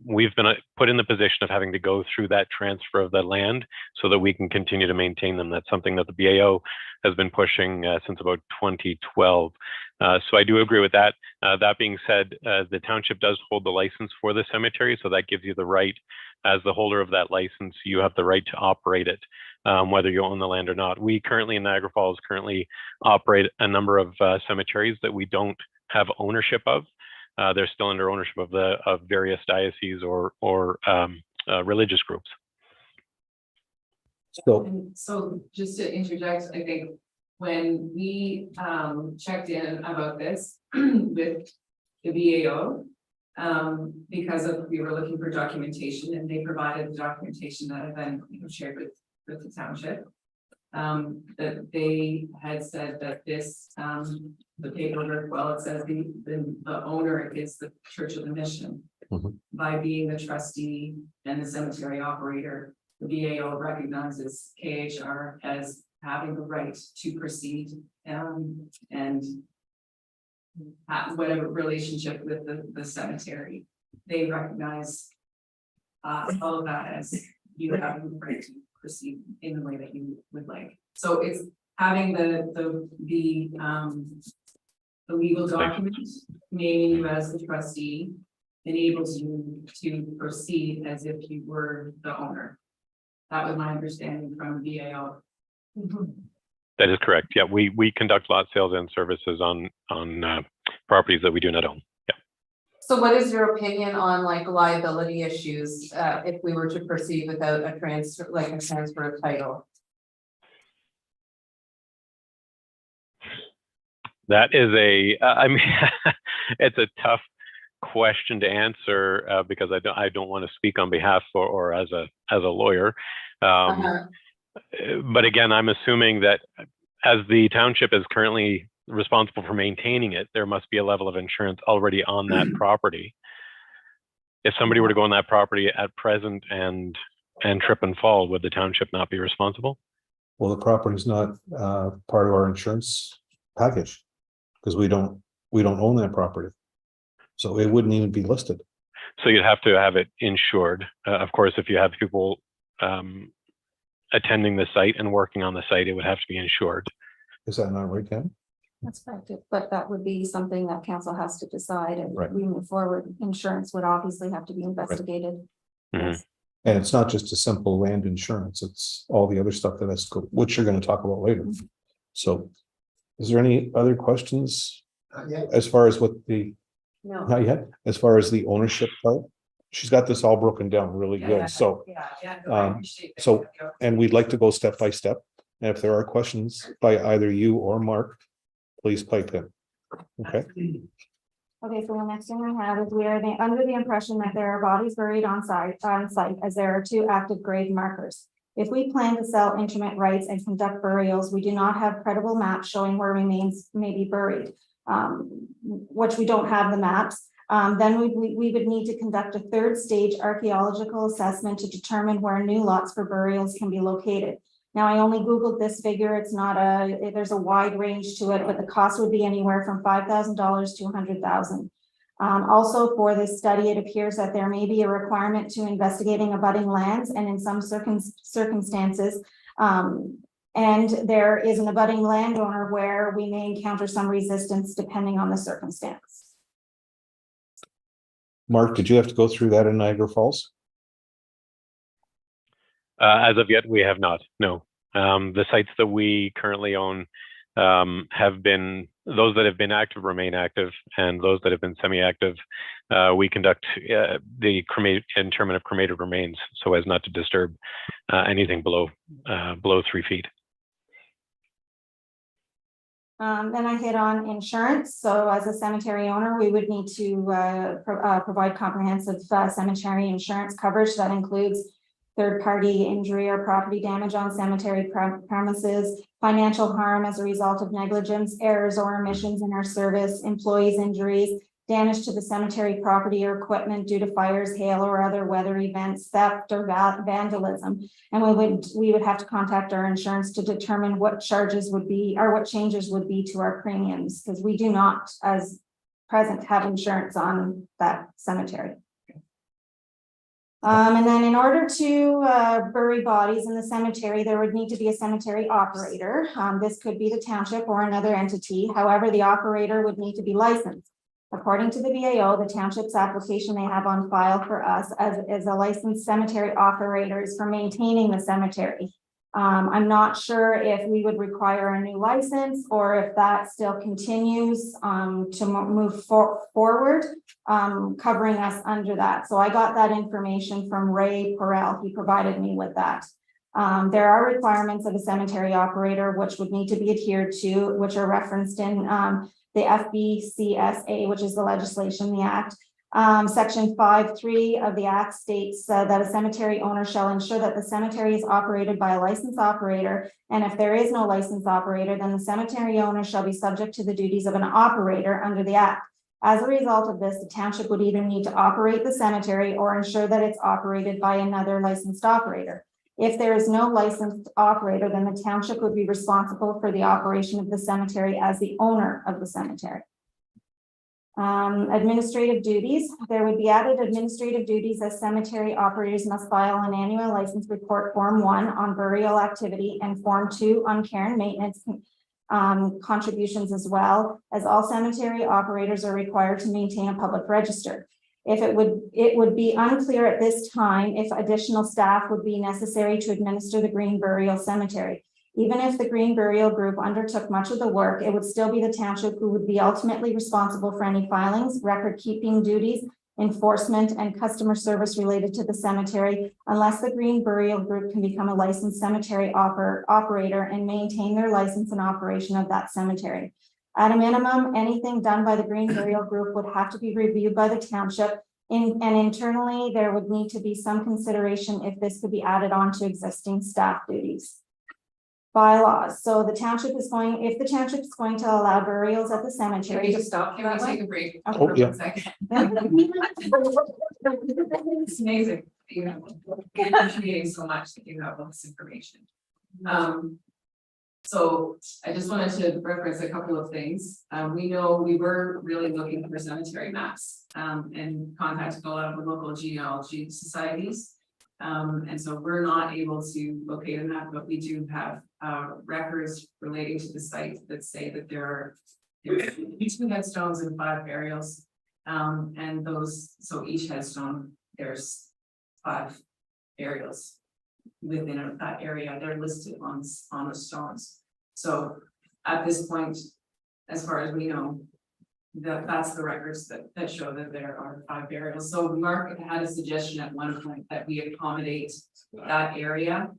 we've been put in the position of having to go through that transfer of the land so that we can continue to maintain them. That's something that the BAO has been pushing since about 2012. So I do agree with that. That being said, the township does hold the license for the cemetery. So that gives you the right, as the holder of that license, you have the right to operate it. Whether you own the land or not. We currently in Niagara Falls operate a number of cemeteries that we don't have ownership of. They're still under ownership of various dioceses or religious groups. So just to interject, I think when we checked in about this with the BAO, because we were looking for documentation, and they provided the documentation that I then shared with the township, that they had said that this, the paperwork, well, it says the owner is the Church of the Mission. By being the trustee and the cemetery operator, the BAO recognizes KHR as having the right to proceed and whatever relationship with the cemetery. They recognize all of that as you have the right to proceed in the way that you would like. So it's having the legal document naming you as the trustee enables you to proceed as if you were the owner. That was my understanding from BAO. That is correct. Yeah, we conduct lot sales and services on properties that we do not own. Yeah. So what is your opinion on like liability issues if we were to proceed without a transfer, like a transfer of title? That is I mean, it's a tough question to answer because I don't want to speak on behalf or as a lawyer. But again, I'm assuming that as the township is currently responsible for maintaining it, there must be a level of insurance already on that property. If somebody were to go on that property at present and trip and fall, would the township not be responsible? Well, the property is not part of our insurance package because we don't own that property. So it wouldn't even be listed. So you'd have to have it insured. Of course, if you have people attending the site and working on the site, it would have to be insured. Is that not right, Ken? That's correct, but that would be something that council has to decide and Right. we move forward. Insurance would obviously have to be investigated. Mhm. Yes. And it's not just a simple land insurance, it's all the other stuff that has, which you're gonna talk about later. So is there any other questions Yeah, as far as what the, No. not yet, as far as the ownership part? She's got this all broken down really good, so, Yeah. so- and we'd like to go step by step. And if there are questions by either you or Mark, please pipe in. Okay, Okay, so the next thing I have is we are under the impression that there are bodies buried on site, as there are 2 active grave markers. If we plan to sell intimate rights and conduct burials, we do not have credible maps showing where remains may be buried. Which we don't have the maps. Then we would need to conduct a 3rd stage archaeological assessment to determine where new lots for burials can be located. Now, I only Googled this figure. It's not there's a wide range to it, but the cost would be anywhere from $5,000 to $100,000. Also for this study, it appears that there may be a requirement to investigating abutting lands and in some circumstances, and there is an abutting landowner where we may encounter some resistance depending on the circumstance. Mark, did you have to go through that in Niagara Falls? As of yet, we have not. No. The sites that we currently own have been, those that have been active remain active, and those that have been semi-active, we conduct the interment of cremated remains so as not to disturb anything below 3 feet. Then I hit on insurance. So as a cemetery owner, we would need to provide comprehensive cemetery insurance coverage that includes third-party injury or property damage on cemetery premises, financial harm as a result of negligence, errors or omissions in our service, employees' injuries, damage to the cemetery property or equipment due to fires, hail, or other weather events, theft or vandalism. And we would have to contact our insurance to determine what charges would be, or what changes would be to our premiums, because we do not, as present, have insurance on that cemetery. And then in order to bury bodies in the cemetery, there would need to be a cemetery operator. This could be the township or another entity. However, the operator would need to be licensed. According to the BAO, the township's application they have on file for us as a licensed cemetery operator is for maintaining the cemetery. I'm not sure if we would require a new license or if that still continues to move forward, covering us under that. So I got that information from Ray Perel. He provided me with that. There are requirements of a cemetery operator which would need to be adhered to, which are referenced in the FBCSA, which is the legislation, the Act. Section 5(3) of the Act states that a cemetery owner shall ensure that the cemetery is operated by a licensed operator, and if there is no licensed operator, then the cemetery owner shall be subject to the duties of an operator under the Act. As a result of this, the township would either need to operate the cemetery or ensure that it's operated by another licensed operator. If there is no licensed operator, then the township would be responsible for the operation of the cemetery as the owner of the cemetery. Administrative duties. There would be added administrative duties as cemetery operators must file an annual license report Form 1 on burial activity and Form 2 on care and maintenance contributions, as well as all cemetery operators are required to maintain a public register. It would be unclear at this time if additional staff would be necessary to administer the Green Burial Cemetery. Even if the Green Burial Group undertook much of the work, it would still be the township who would be ultimately responsible for any filings, record-keeping duties, enforcement, and customer service related to the cemetery, unless the Green Burial Group can become a licensed cemetery operator and maintain their license and operation of that cemetery. At a minimum, anything done by the Green Burial Group would have to be reviewed by the township, and internally there would need to be some consideration if this could be added on to existing staff duties. Bylaws. So the township is going, if the township is going to allow burials at the Can cemetery. we just stop? Can we take a break? Oh, For yeah. 1 second? It's amazing. You know, appreciating so much that you have all this information. So I just wanted to reference a couple of things. We know we were really looking for cemetery maps and contacted a lot of the local genealogy societies. And so we're not able to locate a map, but we do have records relating to the site that say that there are 2 headstones and 5 burials. And those, so each headstone, there's 5 burials within that area. They're listed on the stones. So at this point, as far as we know, that's the records that show that there are 5 burials. So Mark had a suggestion at one point that we accommodate that area.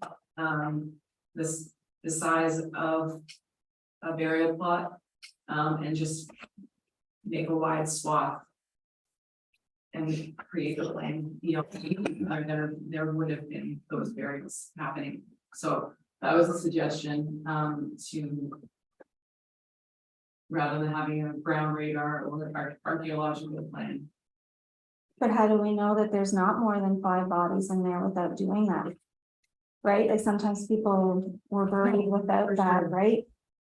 The size of a burial plot, and just make a wide swath and create a lane, there would have been those burials happening. So that was a suggestion, to rather than having a ground radar or archaeological plan. But how do we know that there's not more than 5 bodies in there without doing that? Right, like sometimes people were buried without For that, sure. right?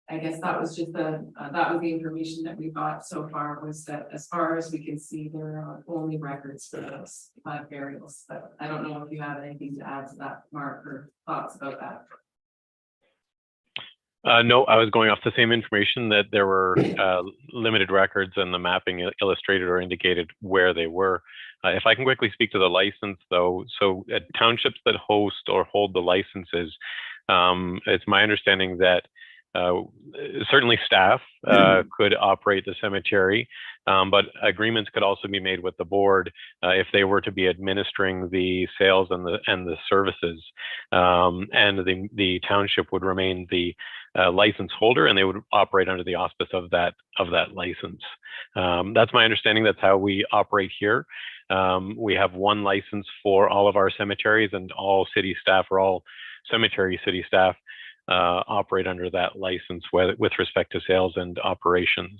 I guess that was just that was the information that we got so far, was that as far as we can see, there are only records for those 5 burials. But I don't know if you have anything to add to that, Mark, or thoughts about that. No, I was going off the same information that there were limited records, and the mapping illustrated or indicated where they were. If I can quickly speak to the license, though, so townships that host or hold the licenses, it's my understanding that certainly staff could operate the cemetery, but agreements could also be made with the board if they were to be administering the sales and the services, and the township would remain the license holder, and they would operate under the auspice of that license. That's my understanding. That's how we operate here. We have one license for all of our cemeteries, and all city staff, or all cemetery city staff, operate under that license with respect to sales and operations.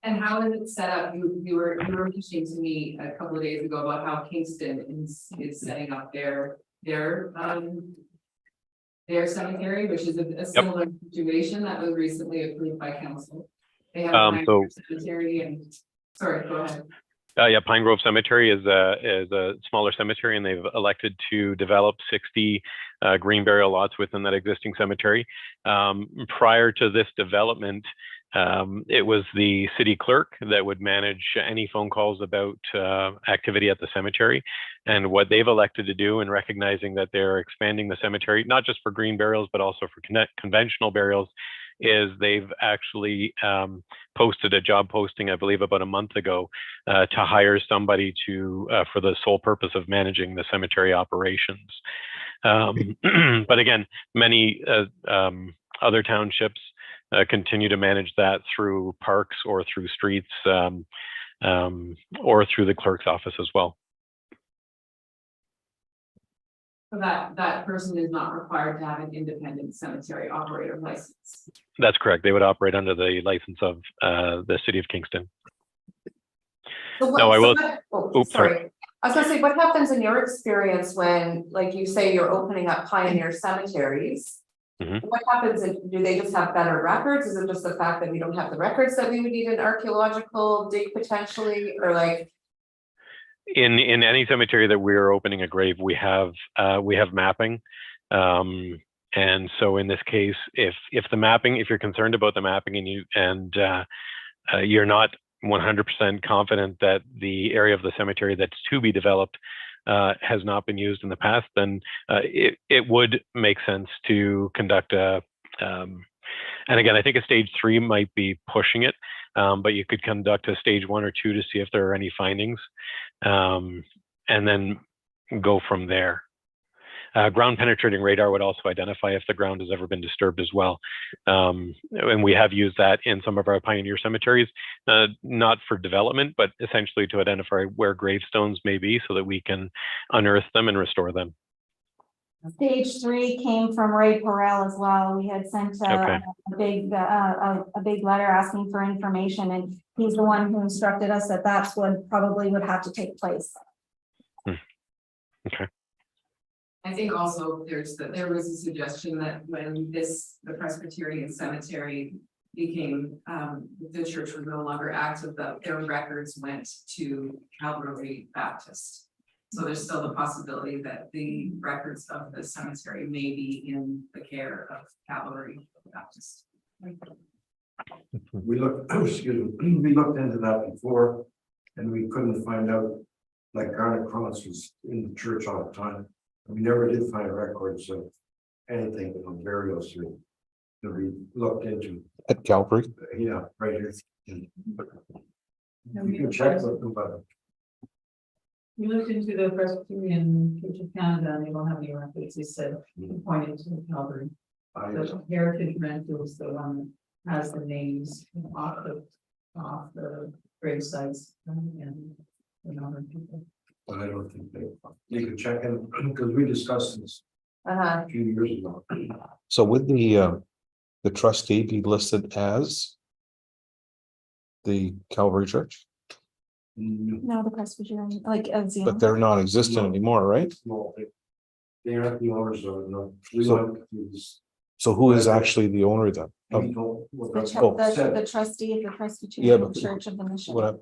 And how is it set up? You were mentioning to me a couple of days ago about how Kingston is setting up their cemetery, which is a similar situation that was recently approved by council. They have a cemetery, and sorry, go ahead. Yeah, Pine Grove Cemetery is a smaller cemetery, and they've elected to develop 60 green burial lots within that existing cemetery. Prior to this development, it was the city clerk that would manage any phone calls about activity at the cemetery. And what they've elected to do, in recognizing that they're expanding the cemetery, not just for green burials, but also for conventional burials, is they've actually posted a job posting, I believe about a month ago, to hire somebody for the sole purpose of managing the cemetery operations. But again, many other townships continue to manage that through parks or through streets, or through the clerk's office as well. So that person is not required to have an independent cemetery operator license. That's correct. They would operate under the license of the city of Kingston. So No, I will. Oops, sorry. I was gonna say, what happens in your experience when, like you say, you're opening up pioneer cemeteries? Mm-hmm. What happens? Do they just have better records? Is it just the fact that we don't have the records that we would need an archaeological dig potentially, or like? In any cemetery that we are opening a grave, we have mapping, and so in this case, if you're concerned about the mapping and you're not 100% confident that the area of the cemetery that's to be developed has not been used in the past, then it would make sense to conduct and again, I think a stage 3 might be pushing it, but you could conduct a stage 1 or 2 to see if there are any findings, and then go from there. Ground penetrating radar would also identify if the ground has ever been disturbed as well. And we have used that in some of our pioneer cemeteries, not for development, but essentially to identify where gravestones may be so that we can unearth them and restore them. Stage 3 came from Ray Perel as well. We had sent a big letter asking for information, and he's the one who instructed us that that's what probably would have to take place. Okay. I think also there was a suggestion that when the Presbyterian cemetery became, the church was no longer active, that their records went to Calvary Baptist. So there's still the possibility that the records of the cemetery may be in the care of Calvary Baptist. We looked, excuse me, we looked into that before and we couldn't find out, like Garnet Cross was in the church all the time. We never did find records of anything on burials here that we looked into. At Calvary. Yeah, right here. You can check with them, but We looked into the Presbyterian Church of Canada and they don't have any records. They said, pointed to Calvary. I, The Heritage Rental is the one that has the names off the grave sites and the number of people. but I don't think they, you can check in, because we discussed this a few years ago. So would the trustee be listed as the Calvary Church? No, the Presbyterian, like, But they're non-existent anymore, right? No, they aren't the owners of it, no. We So- went through this. So who is actually the owner then? We don't- what the, that's tr- called, the, said. the trustee of the Presbyterian Church of the Mission. What?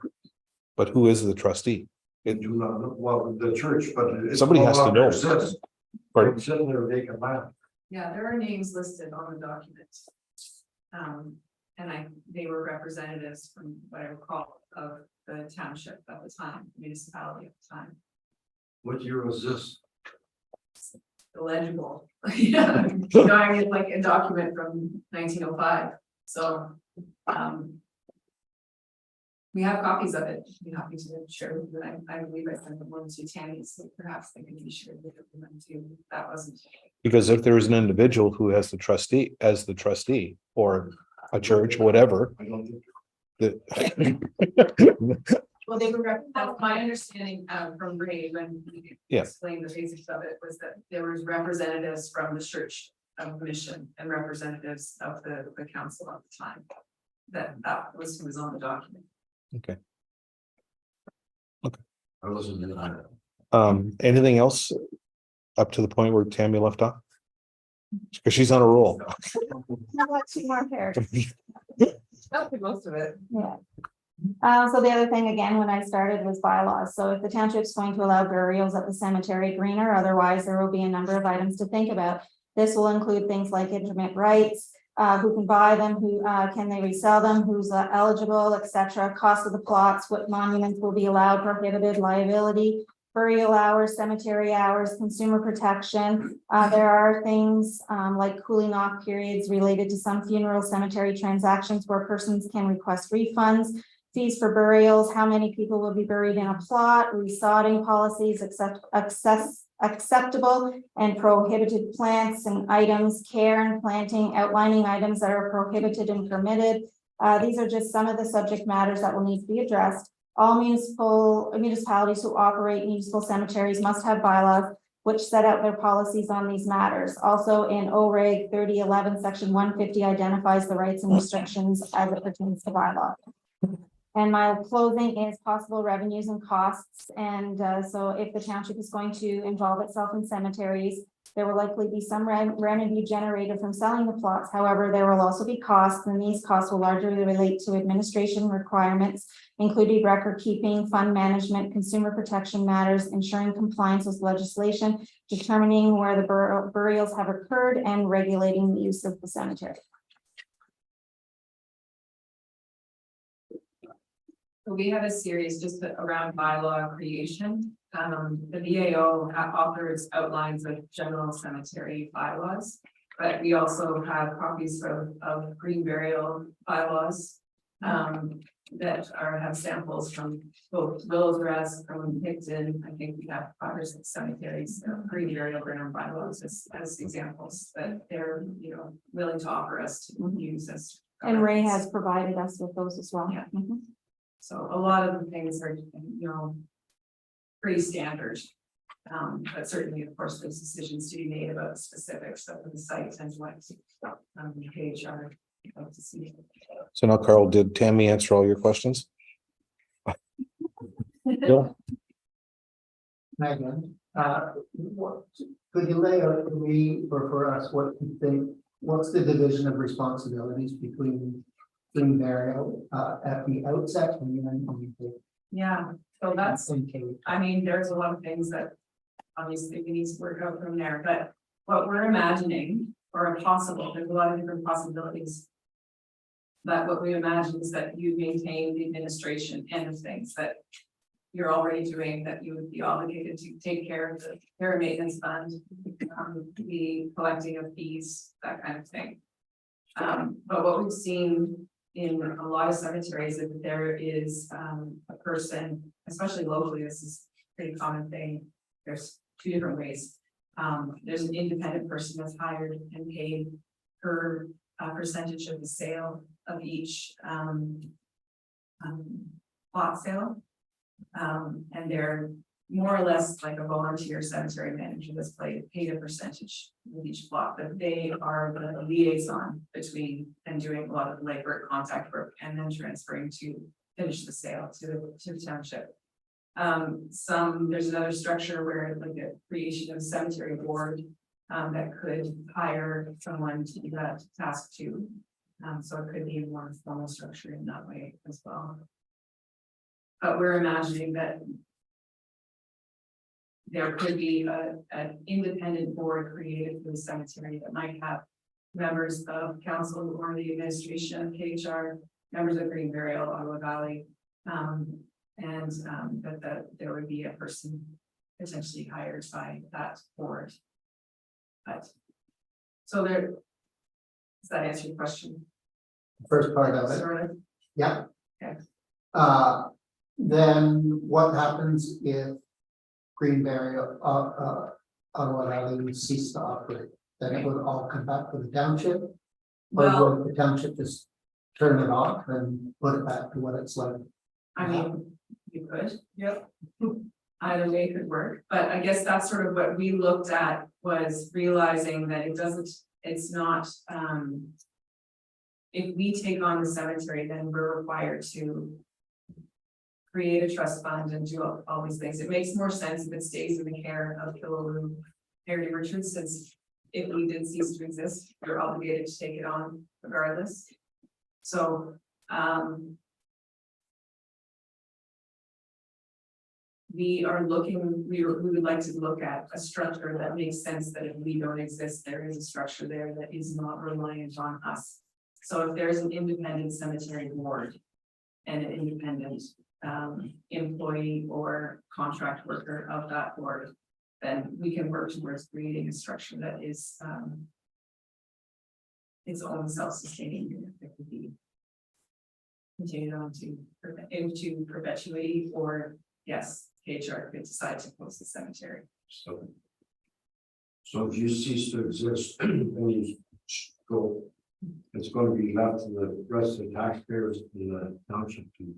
But who is the trustee? They do not know, well, the church, but. it's Somebody has to all know. up there, it says- Pardon? It's sitting there vacant land. Yeah, there are names listed on the document. And they were representatives from what I recall of the township at the time, municipality at the time. What year was this? Illegible, yeah, I mean, like a document from 1905, so, we have copies of it, be happy to share with you, I believe I sent them one to Tammy, so perhaps they can be shared with them too, that wasn't. Because if there is an individual who has the trustee as the trustee or a church, whatever, I don't think. the Well, they were, that's my understanding, from Ray, when he Yeah. explained the basics of it, was that there was representatives from the Church of Mission and representatives of the council at the time. That was who was on the document. I wasn't in that. anything else up to the point where Tammy left off? Because she's on a roll. How about two more paragraphs? That was most of it. Yeah. So the other thing, again, when I started was bylaws. So if the township's going to allow burials at the cemetery, green or otherwise, there will be a number of items to think about. This will include things like intimate rights, who can buy them, who can they resell them, who's eligible, etc. Cost of the plots, what monuments will be allowed, prohibited, liability, burial hours, cemetery hours, consumer protection. There are things like cooling off periods related to some funeral cemetery transactions where persons can request refunds, fees for burials, how many people will be buried in a plot, resodding policies, acceptable and prohibited plants and items, care and planting, outlining items that are prohibited and permitted. These are just some of the subject matters that will need to be addressed. All municipalities who operate municipal cemeteries must have bylaws which set out their policies on these matters. Also in OREG 3011, section 150 identifies the rights and restrictions as it pertains to bylaw. And my closing is possible revenues and costs. And so if the township is going to involve itself in cemeteries, there will likely be some revenue generated from selling the plots. However, there will also be costs, and these costs will largely relate to administration requirements, including record keeping, fund management, consumer protection matters, ensuring compliance with legislation, determining where the burials have occurred, and regulating the use of the cemetery. So we have a series just around bylaw creation. The VAO offers outlines of general cemetery bylaws, but we also have copies of green burial bylaws that have samples from both Willow's Rest, from Picton. I think we have 5 or 6 cemeteries, green burial ground bylaws as examples that they're willing to offer us to use as. And Ray has provided us with those as well. Yeah. Mhm. So a lot of the things are, pretty standard. But certainly, of course, there's decisions to be made about the specifics of the site and what KHR like to see. So now, Carl, did Tammy answer all your questions? Bill? Megan, could you lay out for me or for us what you think, what's the division of responsibilities between burial at the outset and then Yeah, so that's, Okay. I mean, there's a lot of things that obviously we need to work out from there, but what we're imagining or possible, there's a lot of different possibilities. But what we imagine is that you maintain the administration end of things that you're already doing, that you would be obligated to take care of the care and maintenance fund, the collecting of fees, that kind of thing. But what we've seen in a lot of cemeteries, if there is a person, especially locally, this is a pretty common thing. There's two different ways. There's an independent person that's hired and paid per percentage of the sale of each plot sale. And they're more or less like a volunteer cemetery manager that's paid a percentage with each plot, but they are the liaison between and doing a lot of labor, contact work, and then transferring to finish the sale to the township. There's another structure where like a creation of cemetery board that could hire someone to do that task too. So it could be a more formal structure in that way as well. But we're imagining that there could be an independent board created for the cemetery that might have members of council or the administration of KHR, members of Green Burial, Ottawa Valley, that there would be a person potentially hired by that board. But so there, does that answer your question? First part of it, Sort of. yeah. Okay. Then what happens if Greenberry, Ottawa Valley cease to operate? Then it would all come back to the township? Well, Or would the township just turn it off and put it back to what it's like? I mean, you could, yep. Either way could work, but I guess that's sort of what we looked at, was realizing that it's not, if we take on the cemetery, then we're required to create a trust fund and do all these things. It makes more sense if it stays in the care of Killaloe Heritage Richards, since if we did cease to exist, you're obligated to take it on regardless. So, we would like to look at a structure that makes sense, that if we don't exist, there is a structure there that is not reliant on us. So if there's an independent cemetery board and an independent employee or contract worker of that board, then we can work towards creating a structure that is its own self-sustaining unit that could be continued on into perpetuity, or yes, KHR could decide to close the cemetery. So if you cease to exist and you go, it's going to be left to the rest of the taxpayers in the township to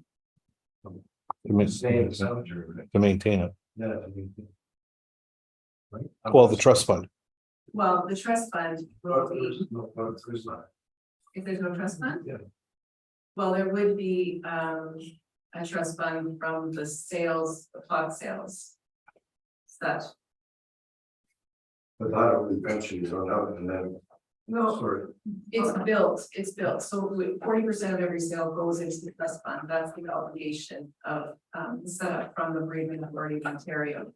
stay in the cemetery, right? To maintain it. Yeah, I mean, right? Well, the trust fund. Well, the trust fund will be, No, there's not. if there's no trust fund? Yeah. Well, there would be a trust fund from the sales, the plot sales. Such. But that will eventually run out and then, No, sorry, it's built, so 40% of every sale goes into the trust fund, that's the obligation of set up from the Bereavement Authority of Ontario.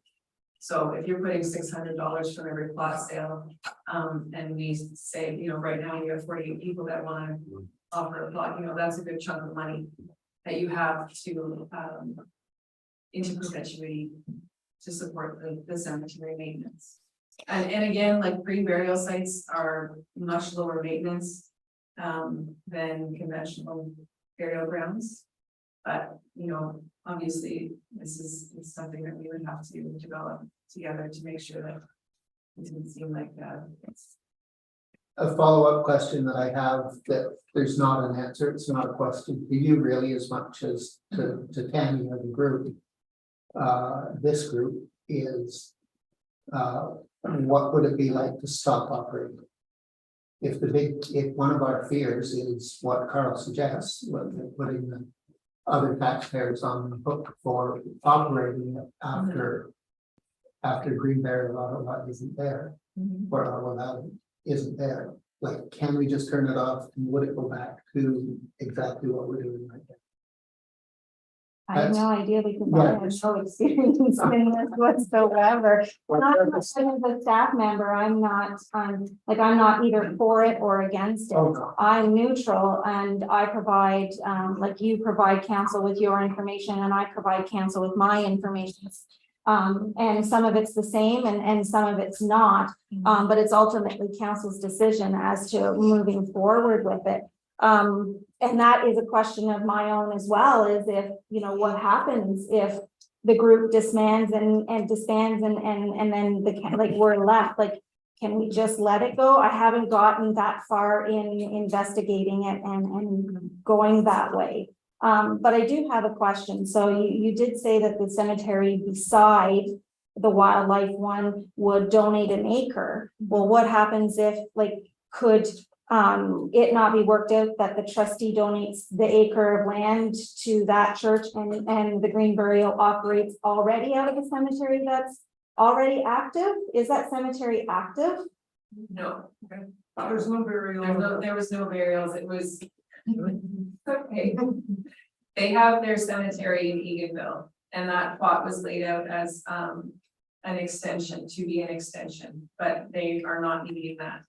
So if you're putting $600 from every plot sale, and we say, right now we have 48 people that want to offer a plot, that's a good chunk of money that you have to into perpetuity to support the cemetery maintenance. And again, like green burial sites are much lower maintenance than conventional burial grounds. But, obviously, this is something that we would have to develop together to make sure that it didn't seem like it's. A follow-up question that I have, that there's not an answer, it's not a question to you really as much as to Tammy or the group. This group is, what would it be like to stop operating? If one of our fears is what Carl suggests, putting the other taxpayers on the hook for operating it after Greenberry Ottawa isn't there, or Ottawa Valley isn't there, like, can we just turn it off and would it go back to exactly what we're doing right now? I have no idea because Yeah. I have no experience in this whatsoever. Not as a staff member, I'm not, I'm not either for it or against it. Oh, God. I'm neutral and I provide, like you provide counsel with your information and I provide counsel with my information. And some of it's the same and some of it's not, but it's ultimately council's decision as to moving forward with it. And that is a question of my own as well, is if, what happens if the group disbands and disbands and then we're left, can we just let it go? I haven't gotten that far in investigating it and going that way. But I do have a question. So you did say that the cemetery beside the wildlife one would donate an acre. Well, what happens if could it not be worked out that the trustee donates the acre of land to that church and the green burial operates already out of the cemetery that's already active? Is that cemetery active? No. There's no burial. There was no burials, it was. Okay. They have their cemetery in Eganville, and that plot was laid out as an extension, to be an extension, but they are not needing that.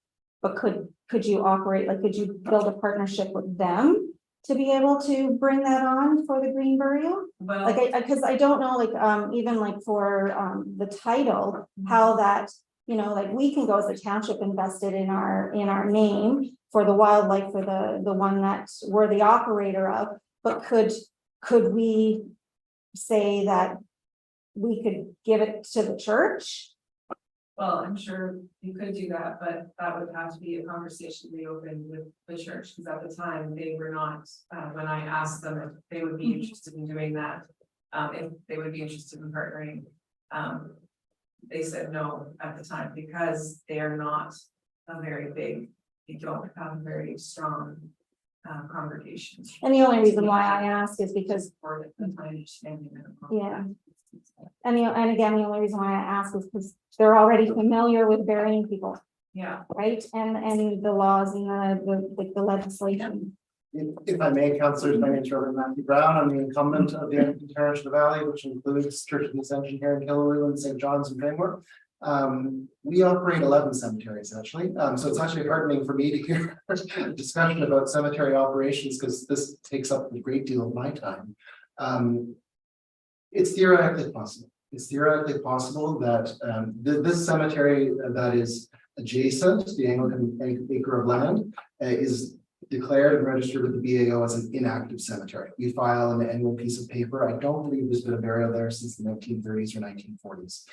But could you operate, could you build a partnership with them to be able to bring that on for the green burial? Well, Because I don't know, even for the title, how that, we can go as a township invested in our name for the wildlife, for the one that we're the operator of, but could we say that we could give it to the church? well, I'm sure you could do that, but that would have to be a conversation reopened with the church, because at the time they were not, when I asked them if they would be interested in doing that, if they would be interested in partnering. They said no at the time because they are not a very big, they don't have a very strong congregation. And the only reason why I ask is because, For the time understanding. yeah. And again, the only reason why I ask is because they're already familiar with burying people, Yeah. right? And the laws and the legislation. If I may, councillors, my name is Reverend Matthew Brown. I'm the incumbent of the Edmonton Parish of the Valley, which includes Church of the Ascension here in Killaloe and St. John's and Framework. We operate 11 cemeteries, actually. So it's actually heartening for me to hear a discussion about cemetery operations, because this takes up a great deal of my time. It's theoretically possible. It's theoretically possible that this cemetery that is adjacent to the Anglican acre of land is declared and registered with the BAO as an inactive cemetery. We file an annual piece of paper. I don't believe there's been a burial there since the 1930s or 1940s.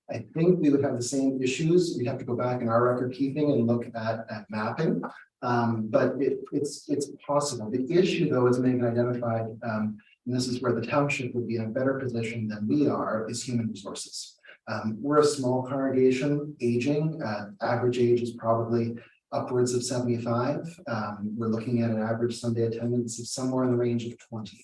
I think we would have the same issues. We'd have to go back in our record keeping and look at mapping. But it's possible. The issue, though, as Megan identified, and this is where the township would be in a better position than we are, is human resources. We're a small congregation, aging. Average age is probably upwards of 75. We're looking at an average Sunday attendance of somewhere in the range of 20.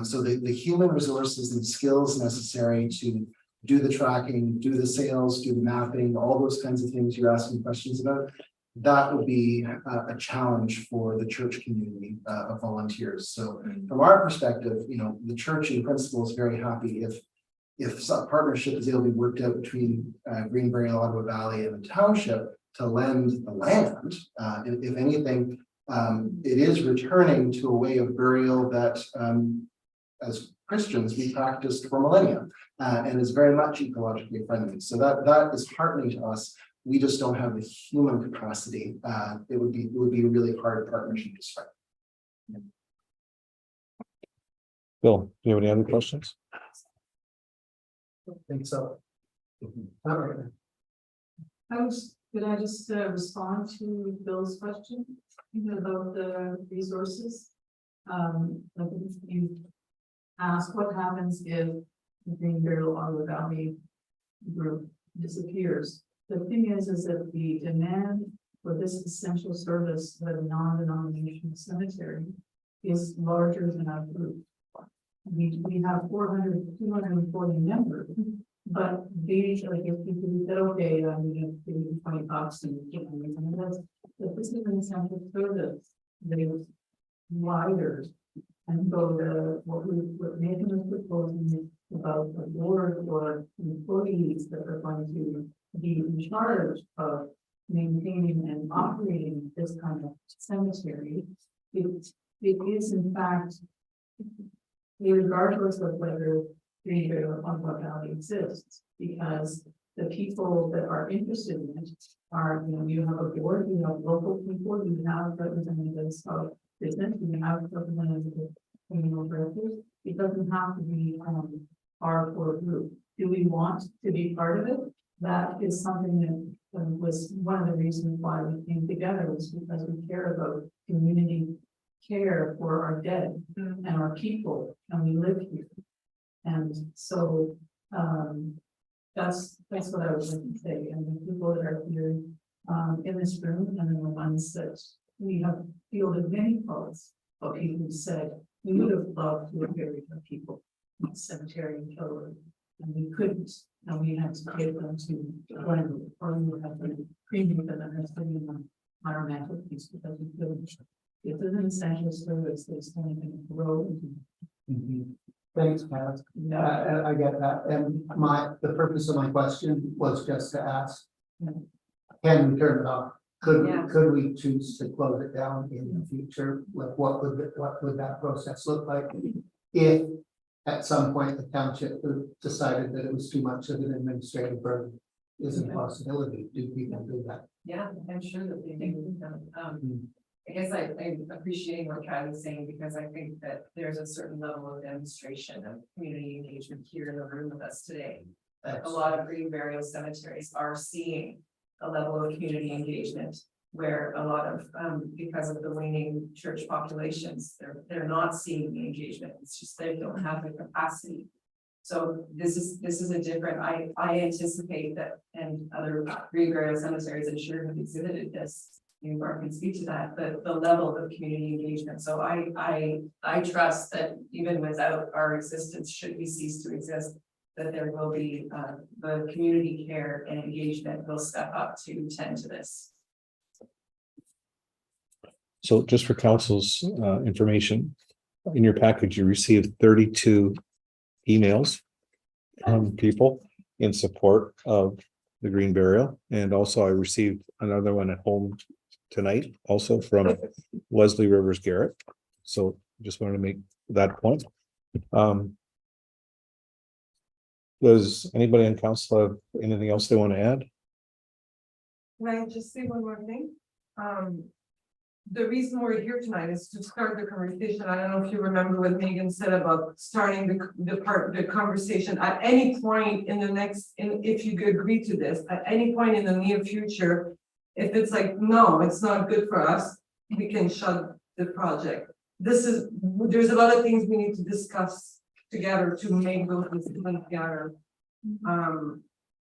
So the human resources and skills necessary to do the tracking, do the sales, do the mapping, all those kinds of things you're asking questions about, that would be a challenge for the church community of volunteers. So from our perspective, the church in principle is very happy if some partnership is able to be worked out between Green Burial, Ottawa Valley and the township to lend the land. If anything, it is returning to a way of burial that as Christians we practiced for millennia and is very much ecologically friendly. So that is heartening to us. We just don't have the human capacity. It would be a really hard partnership to start. Bill, do you have any other questions? I think so. All right. Could I just respond to Bill's question about the resources? Like you asked what happens if the Green Burial Ottawa Valley group disappears. The thing is that the demand for this essential service at a non-denominational cemetery is larger than our group. We have 240 members, but these, like, if you said, okay, I'm going to give you $20 and get everything else, but this is an essential service that is wider. And so what Nathan was proposing about the board or employees that are going to be in charge of maintaining and operating this kind of cemetery. It is in fact, regardless of whether Greenville or Umpqua Valley exists, because the people that are interested in it are, you have a board, you have local people, you have representatives of business, you have representatives of communal directors. It doesn't have to be our core group. Do we want to be part of it? That is something that was one of the reasons why we came together, was because we care about community care for our dead and our people, and we live here. And so that's what I was going to say. And the people that are here in this room, and then the ones that we have fielded many calls of people who said we would have loved to have buried our people in the cemetery in Kilroy, and we couldn't, and we had to give them to Glenwood, or we would have to premium them and sitting on our mantelpiece because we couldn't. It's an essential service that's going to grow. Thanks, Pat. I get that. And the purpose of my question was just to ask, can we turn it off? Could we choose to close it down in the future? Like what would that process look like? If at some point the township decided that it was too much of an administrative burden, is a possibility. Do people do that? Yeah, I'm sure that they do. I guess I'm appreciating what Kat is saying, because I think that there's a certain level of demonstration of community engagement here in the room with us today. But a lot of green burial cemeteries are seeing a level of community engagement where a lot of, because of the waning church populations, they're not seeing the engagement. It's just they don't have the capacity. So this is a different, I anticipate that, and other green burial cemeteries I'm sure have exhibited this. Mark can speak to that, but the level of community engagement. So I trust that even without our existence, should we cease to exist, that there will be the community care and engagement will step up to tend to this. So just for council's information, in your package, you received 32 emails from people in support of the green burial. And also I received another one at home tonight, also from Leslie Rivers Garrett. So just wanted to make that point. Does anybody on council have anything else they want to add? Can I just say one more thing? The reason we're here tonight is to start the conversation. I don't know if you remember what Megan said about starting the conversation at any point in the next, if you could agree to this, at any point in the near future. If it's like, no, it's not good for us, we can shut the project. There's a lot of things we need to discuss together to make those decisions together.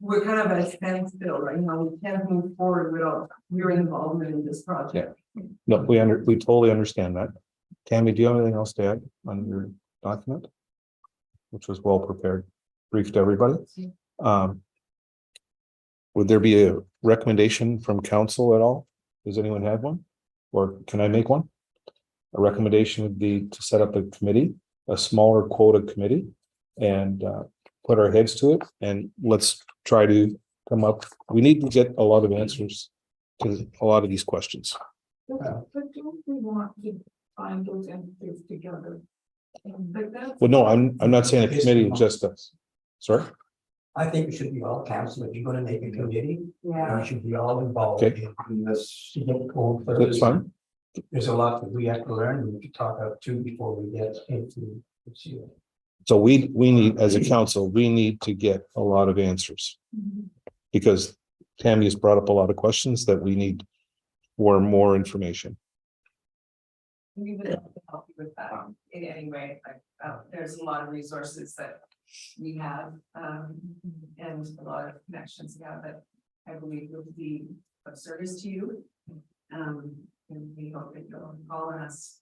We're kind of at a standstill right now. We can't move forward without your involvement in this project. No, we totally understand that. Tammy, do you have anything else to add on your document? Which was well prepared, briefed everybody. Would there be a recommendation from council at all? Does anyone have one? Or can I make one? A recommendation would be to set up a committee, a smaller quota committee, and put our heads to it, and let's try to come up. We need to get a lot of answers to a lot of these questions. But don't we want to find those entities together? Well, no, I'm not saying a committee is just us. Sorry? I think it should be all council. If you're gonna make a committee, Yeah. we should be all involved Okay. in this. To get going for That's this. fine. There's a lot that we have to learn, and we can talk about too before we get into this year. So we need, as a council, we need to get a lot of answers. Because Tammy has brought up a lot of questions that we need for more information. We would love to help you with that in any way. There's a lot of resources that we have and a lot of connections we have that I believe will be of service to you. And we hope that you'll call on us.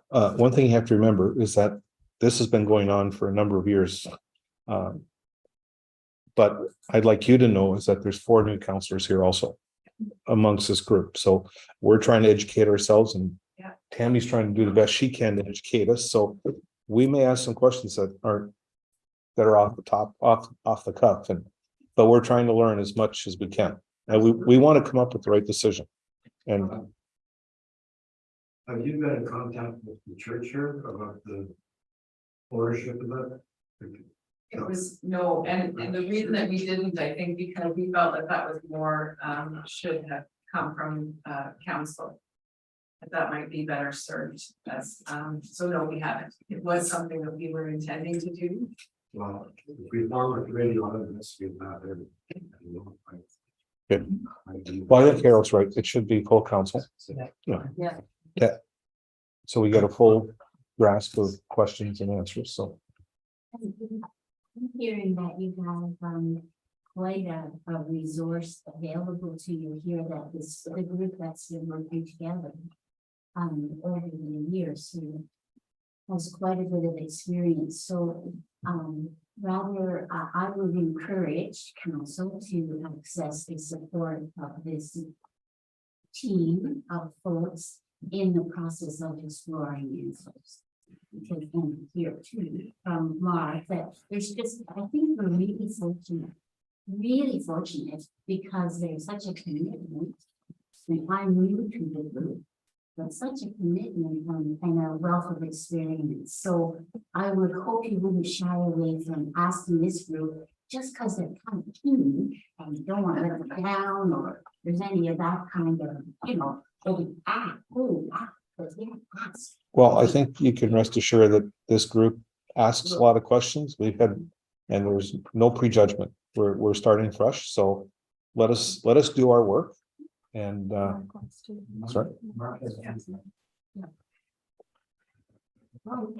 One thing you have to remember is that this has been going on for a number of years. But I'd like you to know is that there's 4 new counselors here also amongst this group. So we're trying to educate ourselves, and Tammy's trying to do the best she can to educate us. So we may ask some questions that aren't that are off the cuff, but we're trying to learn as much as we can. And we want to come up with the right decision. And Have you been in contact with the church here about the ownership of that? It was, no, and the reason that we didn't, I think, because we felt that was more, should have come from, council. That might be better served as, so no, we haven't. It was something that we were intending to do. Well, if we form a committee on it, this is not there. Good. Well, I think Carol's right. It should be full council. Yeah. So we get a full grasp of questions and answers, so. I'm hearing that you have quite a resource available to you here, that is the group that's been working together over the years, who has quite a bit of experience. So rather, I would encourage council to access the support of this team of folks in the process of exploring answers. Because in here too, from Mark, that there's just, I think we're really fortunate because there's such a commitment. And I'm new to the group, but such a commitment and a wealth of experience. So I would hope you wouldn't shy away from asking this group just because they're kind of keen and you don't want to let them down, or there's any of that kind of, Well, I think you can rest assured that this group asks a lot of questions. We've had, and there's no prejudgment. We're starting fresh, so let us do our work. And sorry. Well,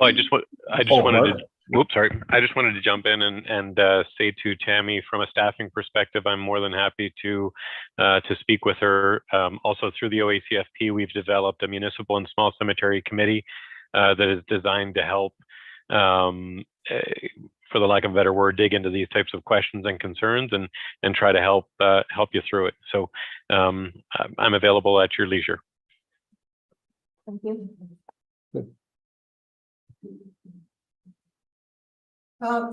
I just wanted to. Oops, sorry. I just wanted to jump in and say to Tammy, from a staffing perspective, I'm more than happy to speak with her. Also, through the OACFP, we've developed a municipal and small cemetery committee that is designed to help, for the lack of a better word, dig into these types of questions and concerns and try to help you through it. So I'm available at your leisure. Thank you.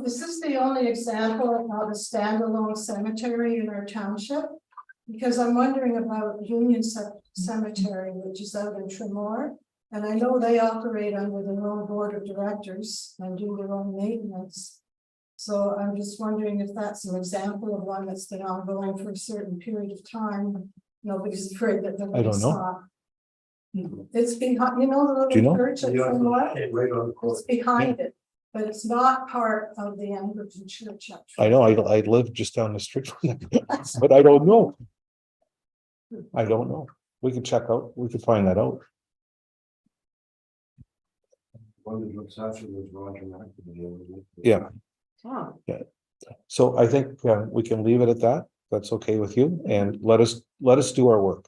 Is this the only example of a standalone cemetery in our township? Because I'm wondering about Union Cemetery, which is out in Tremor. And I know they operate under their own board of directors and do their own maintenance. So I'm just wondering if that's an example of one that's been ongoing for a certain period of time. Nobody's afraid that they're I don't know. stop. It's behind, the little Do you know? church at Tremor? Right on the course. It's behind it. But it's not part of the Anglican Church. I know, I live just down the street from them, but I don't know. I don't know. We could check out, we could find that out. One that looks after was Roger McNamee. Yeah. Oh. Yeah. So I think we can leave it at that. That's okay with you, and let us do our work.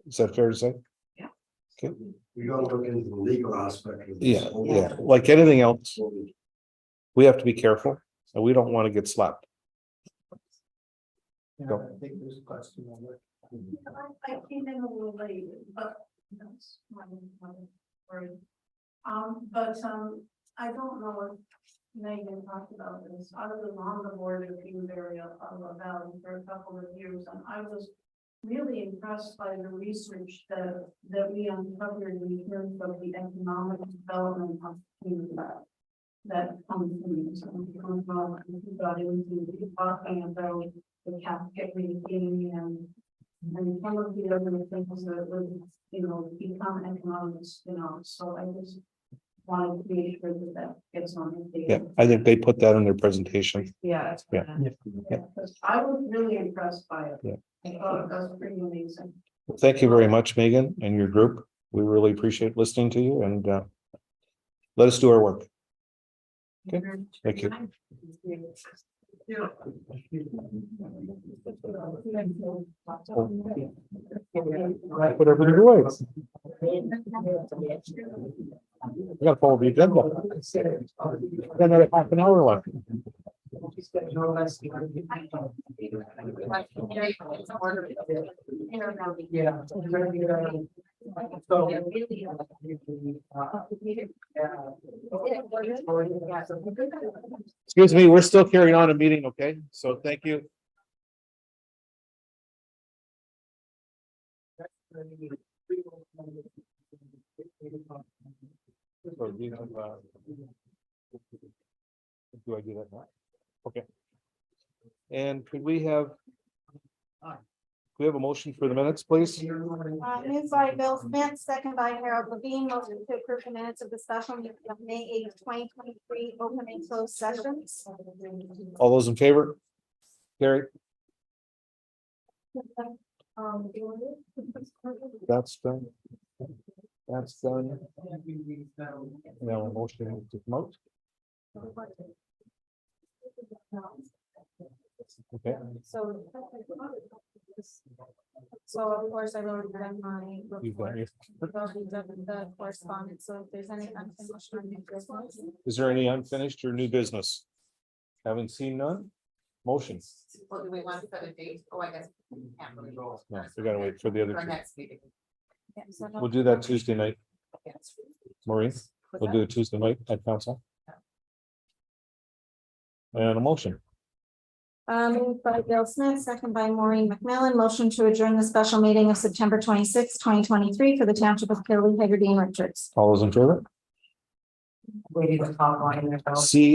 Is that fair to say? Yeah. Okay. We gotta look into the legal aspect of this. Yeah. Like anything else, we have to be careful, and we don't want to get slapped. Yeah, I think there's a question on that. I came in a little late, but that's my worry. I don't know if Megan talked about this. I was on the board of Greenberry of Valley for a couple of years, and I was really impressed by the research that we uncovered in terms of the economic development of Greenberry. That comes from who got into talking about the casket making and some of the other things that would, become economic spin-offs. So I just wanted to be sure that gets on the table. Yeah, I think they put that in their presentation. Yeah. Yeah. I was really impressed by it. Yeah. I thought that was pretty amazing. Well, thank you very much, Megan, and your group. We really appreciate listening to you, and let us do our work. Okay, thank you. Whatever the voice. We gotta follow the agenda. We got another half an hour left. Excuse me, we're still carrying on a meeting, okay? So thank you. So we have, do I do that now? Okay. And could we have a motion for the minutes, please? Moved by Bill Smith, second by Harold Levine, motion to approve the minutes of the special meeting of May 8th, 2023, open and closed sessions. All those in favor? Carrie, that's done. That's done. Now a motion to promote. Okay, So of course I wrote down my you've got your, the correspondence, so if there's any unfinished or new business. is there any unfinished or new business? Haven't seen none? Motion. Well, do we want to set a date? Oh, I guess. we can't really go. No, we gotta wait for the other For our two. next meeting. Yeah, so We'll do that Tuesday night, Yes. Maureen. We'll do it Tuesday night at council. And a motion. Moved by Bill Smith, second by Maureen McMillan, motion to adjourn the special meeting of September 26, 2023 for the Township of Killy, Hegarty and Richards. All those in favor? Waiting to talk line. See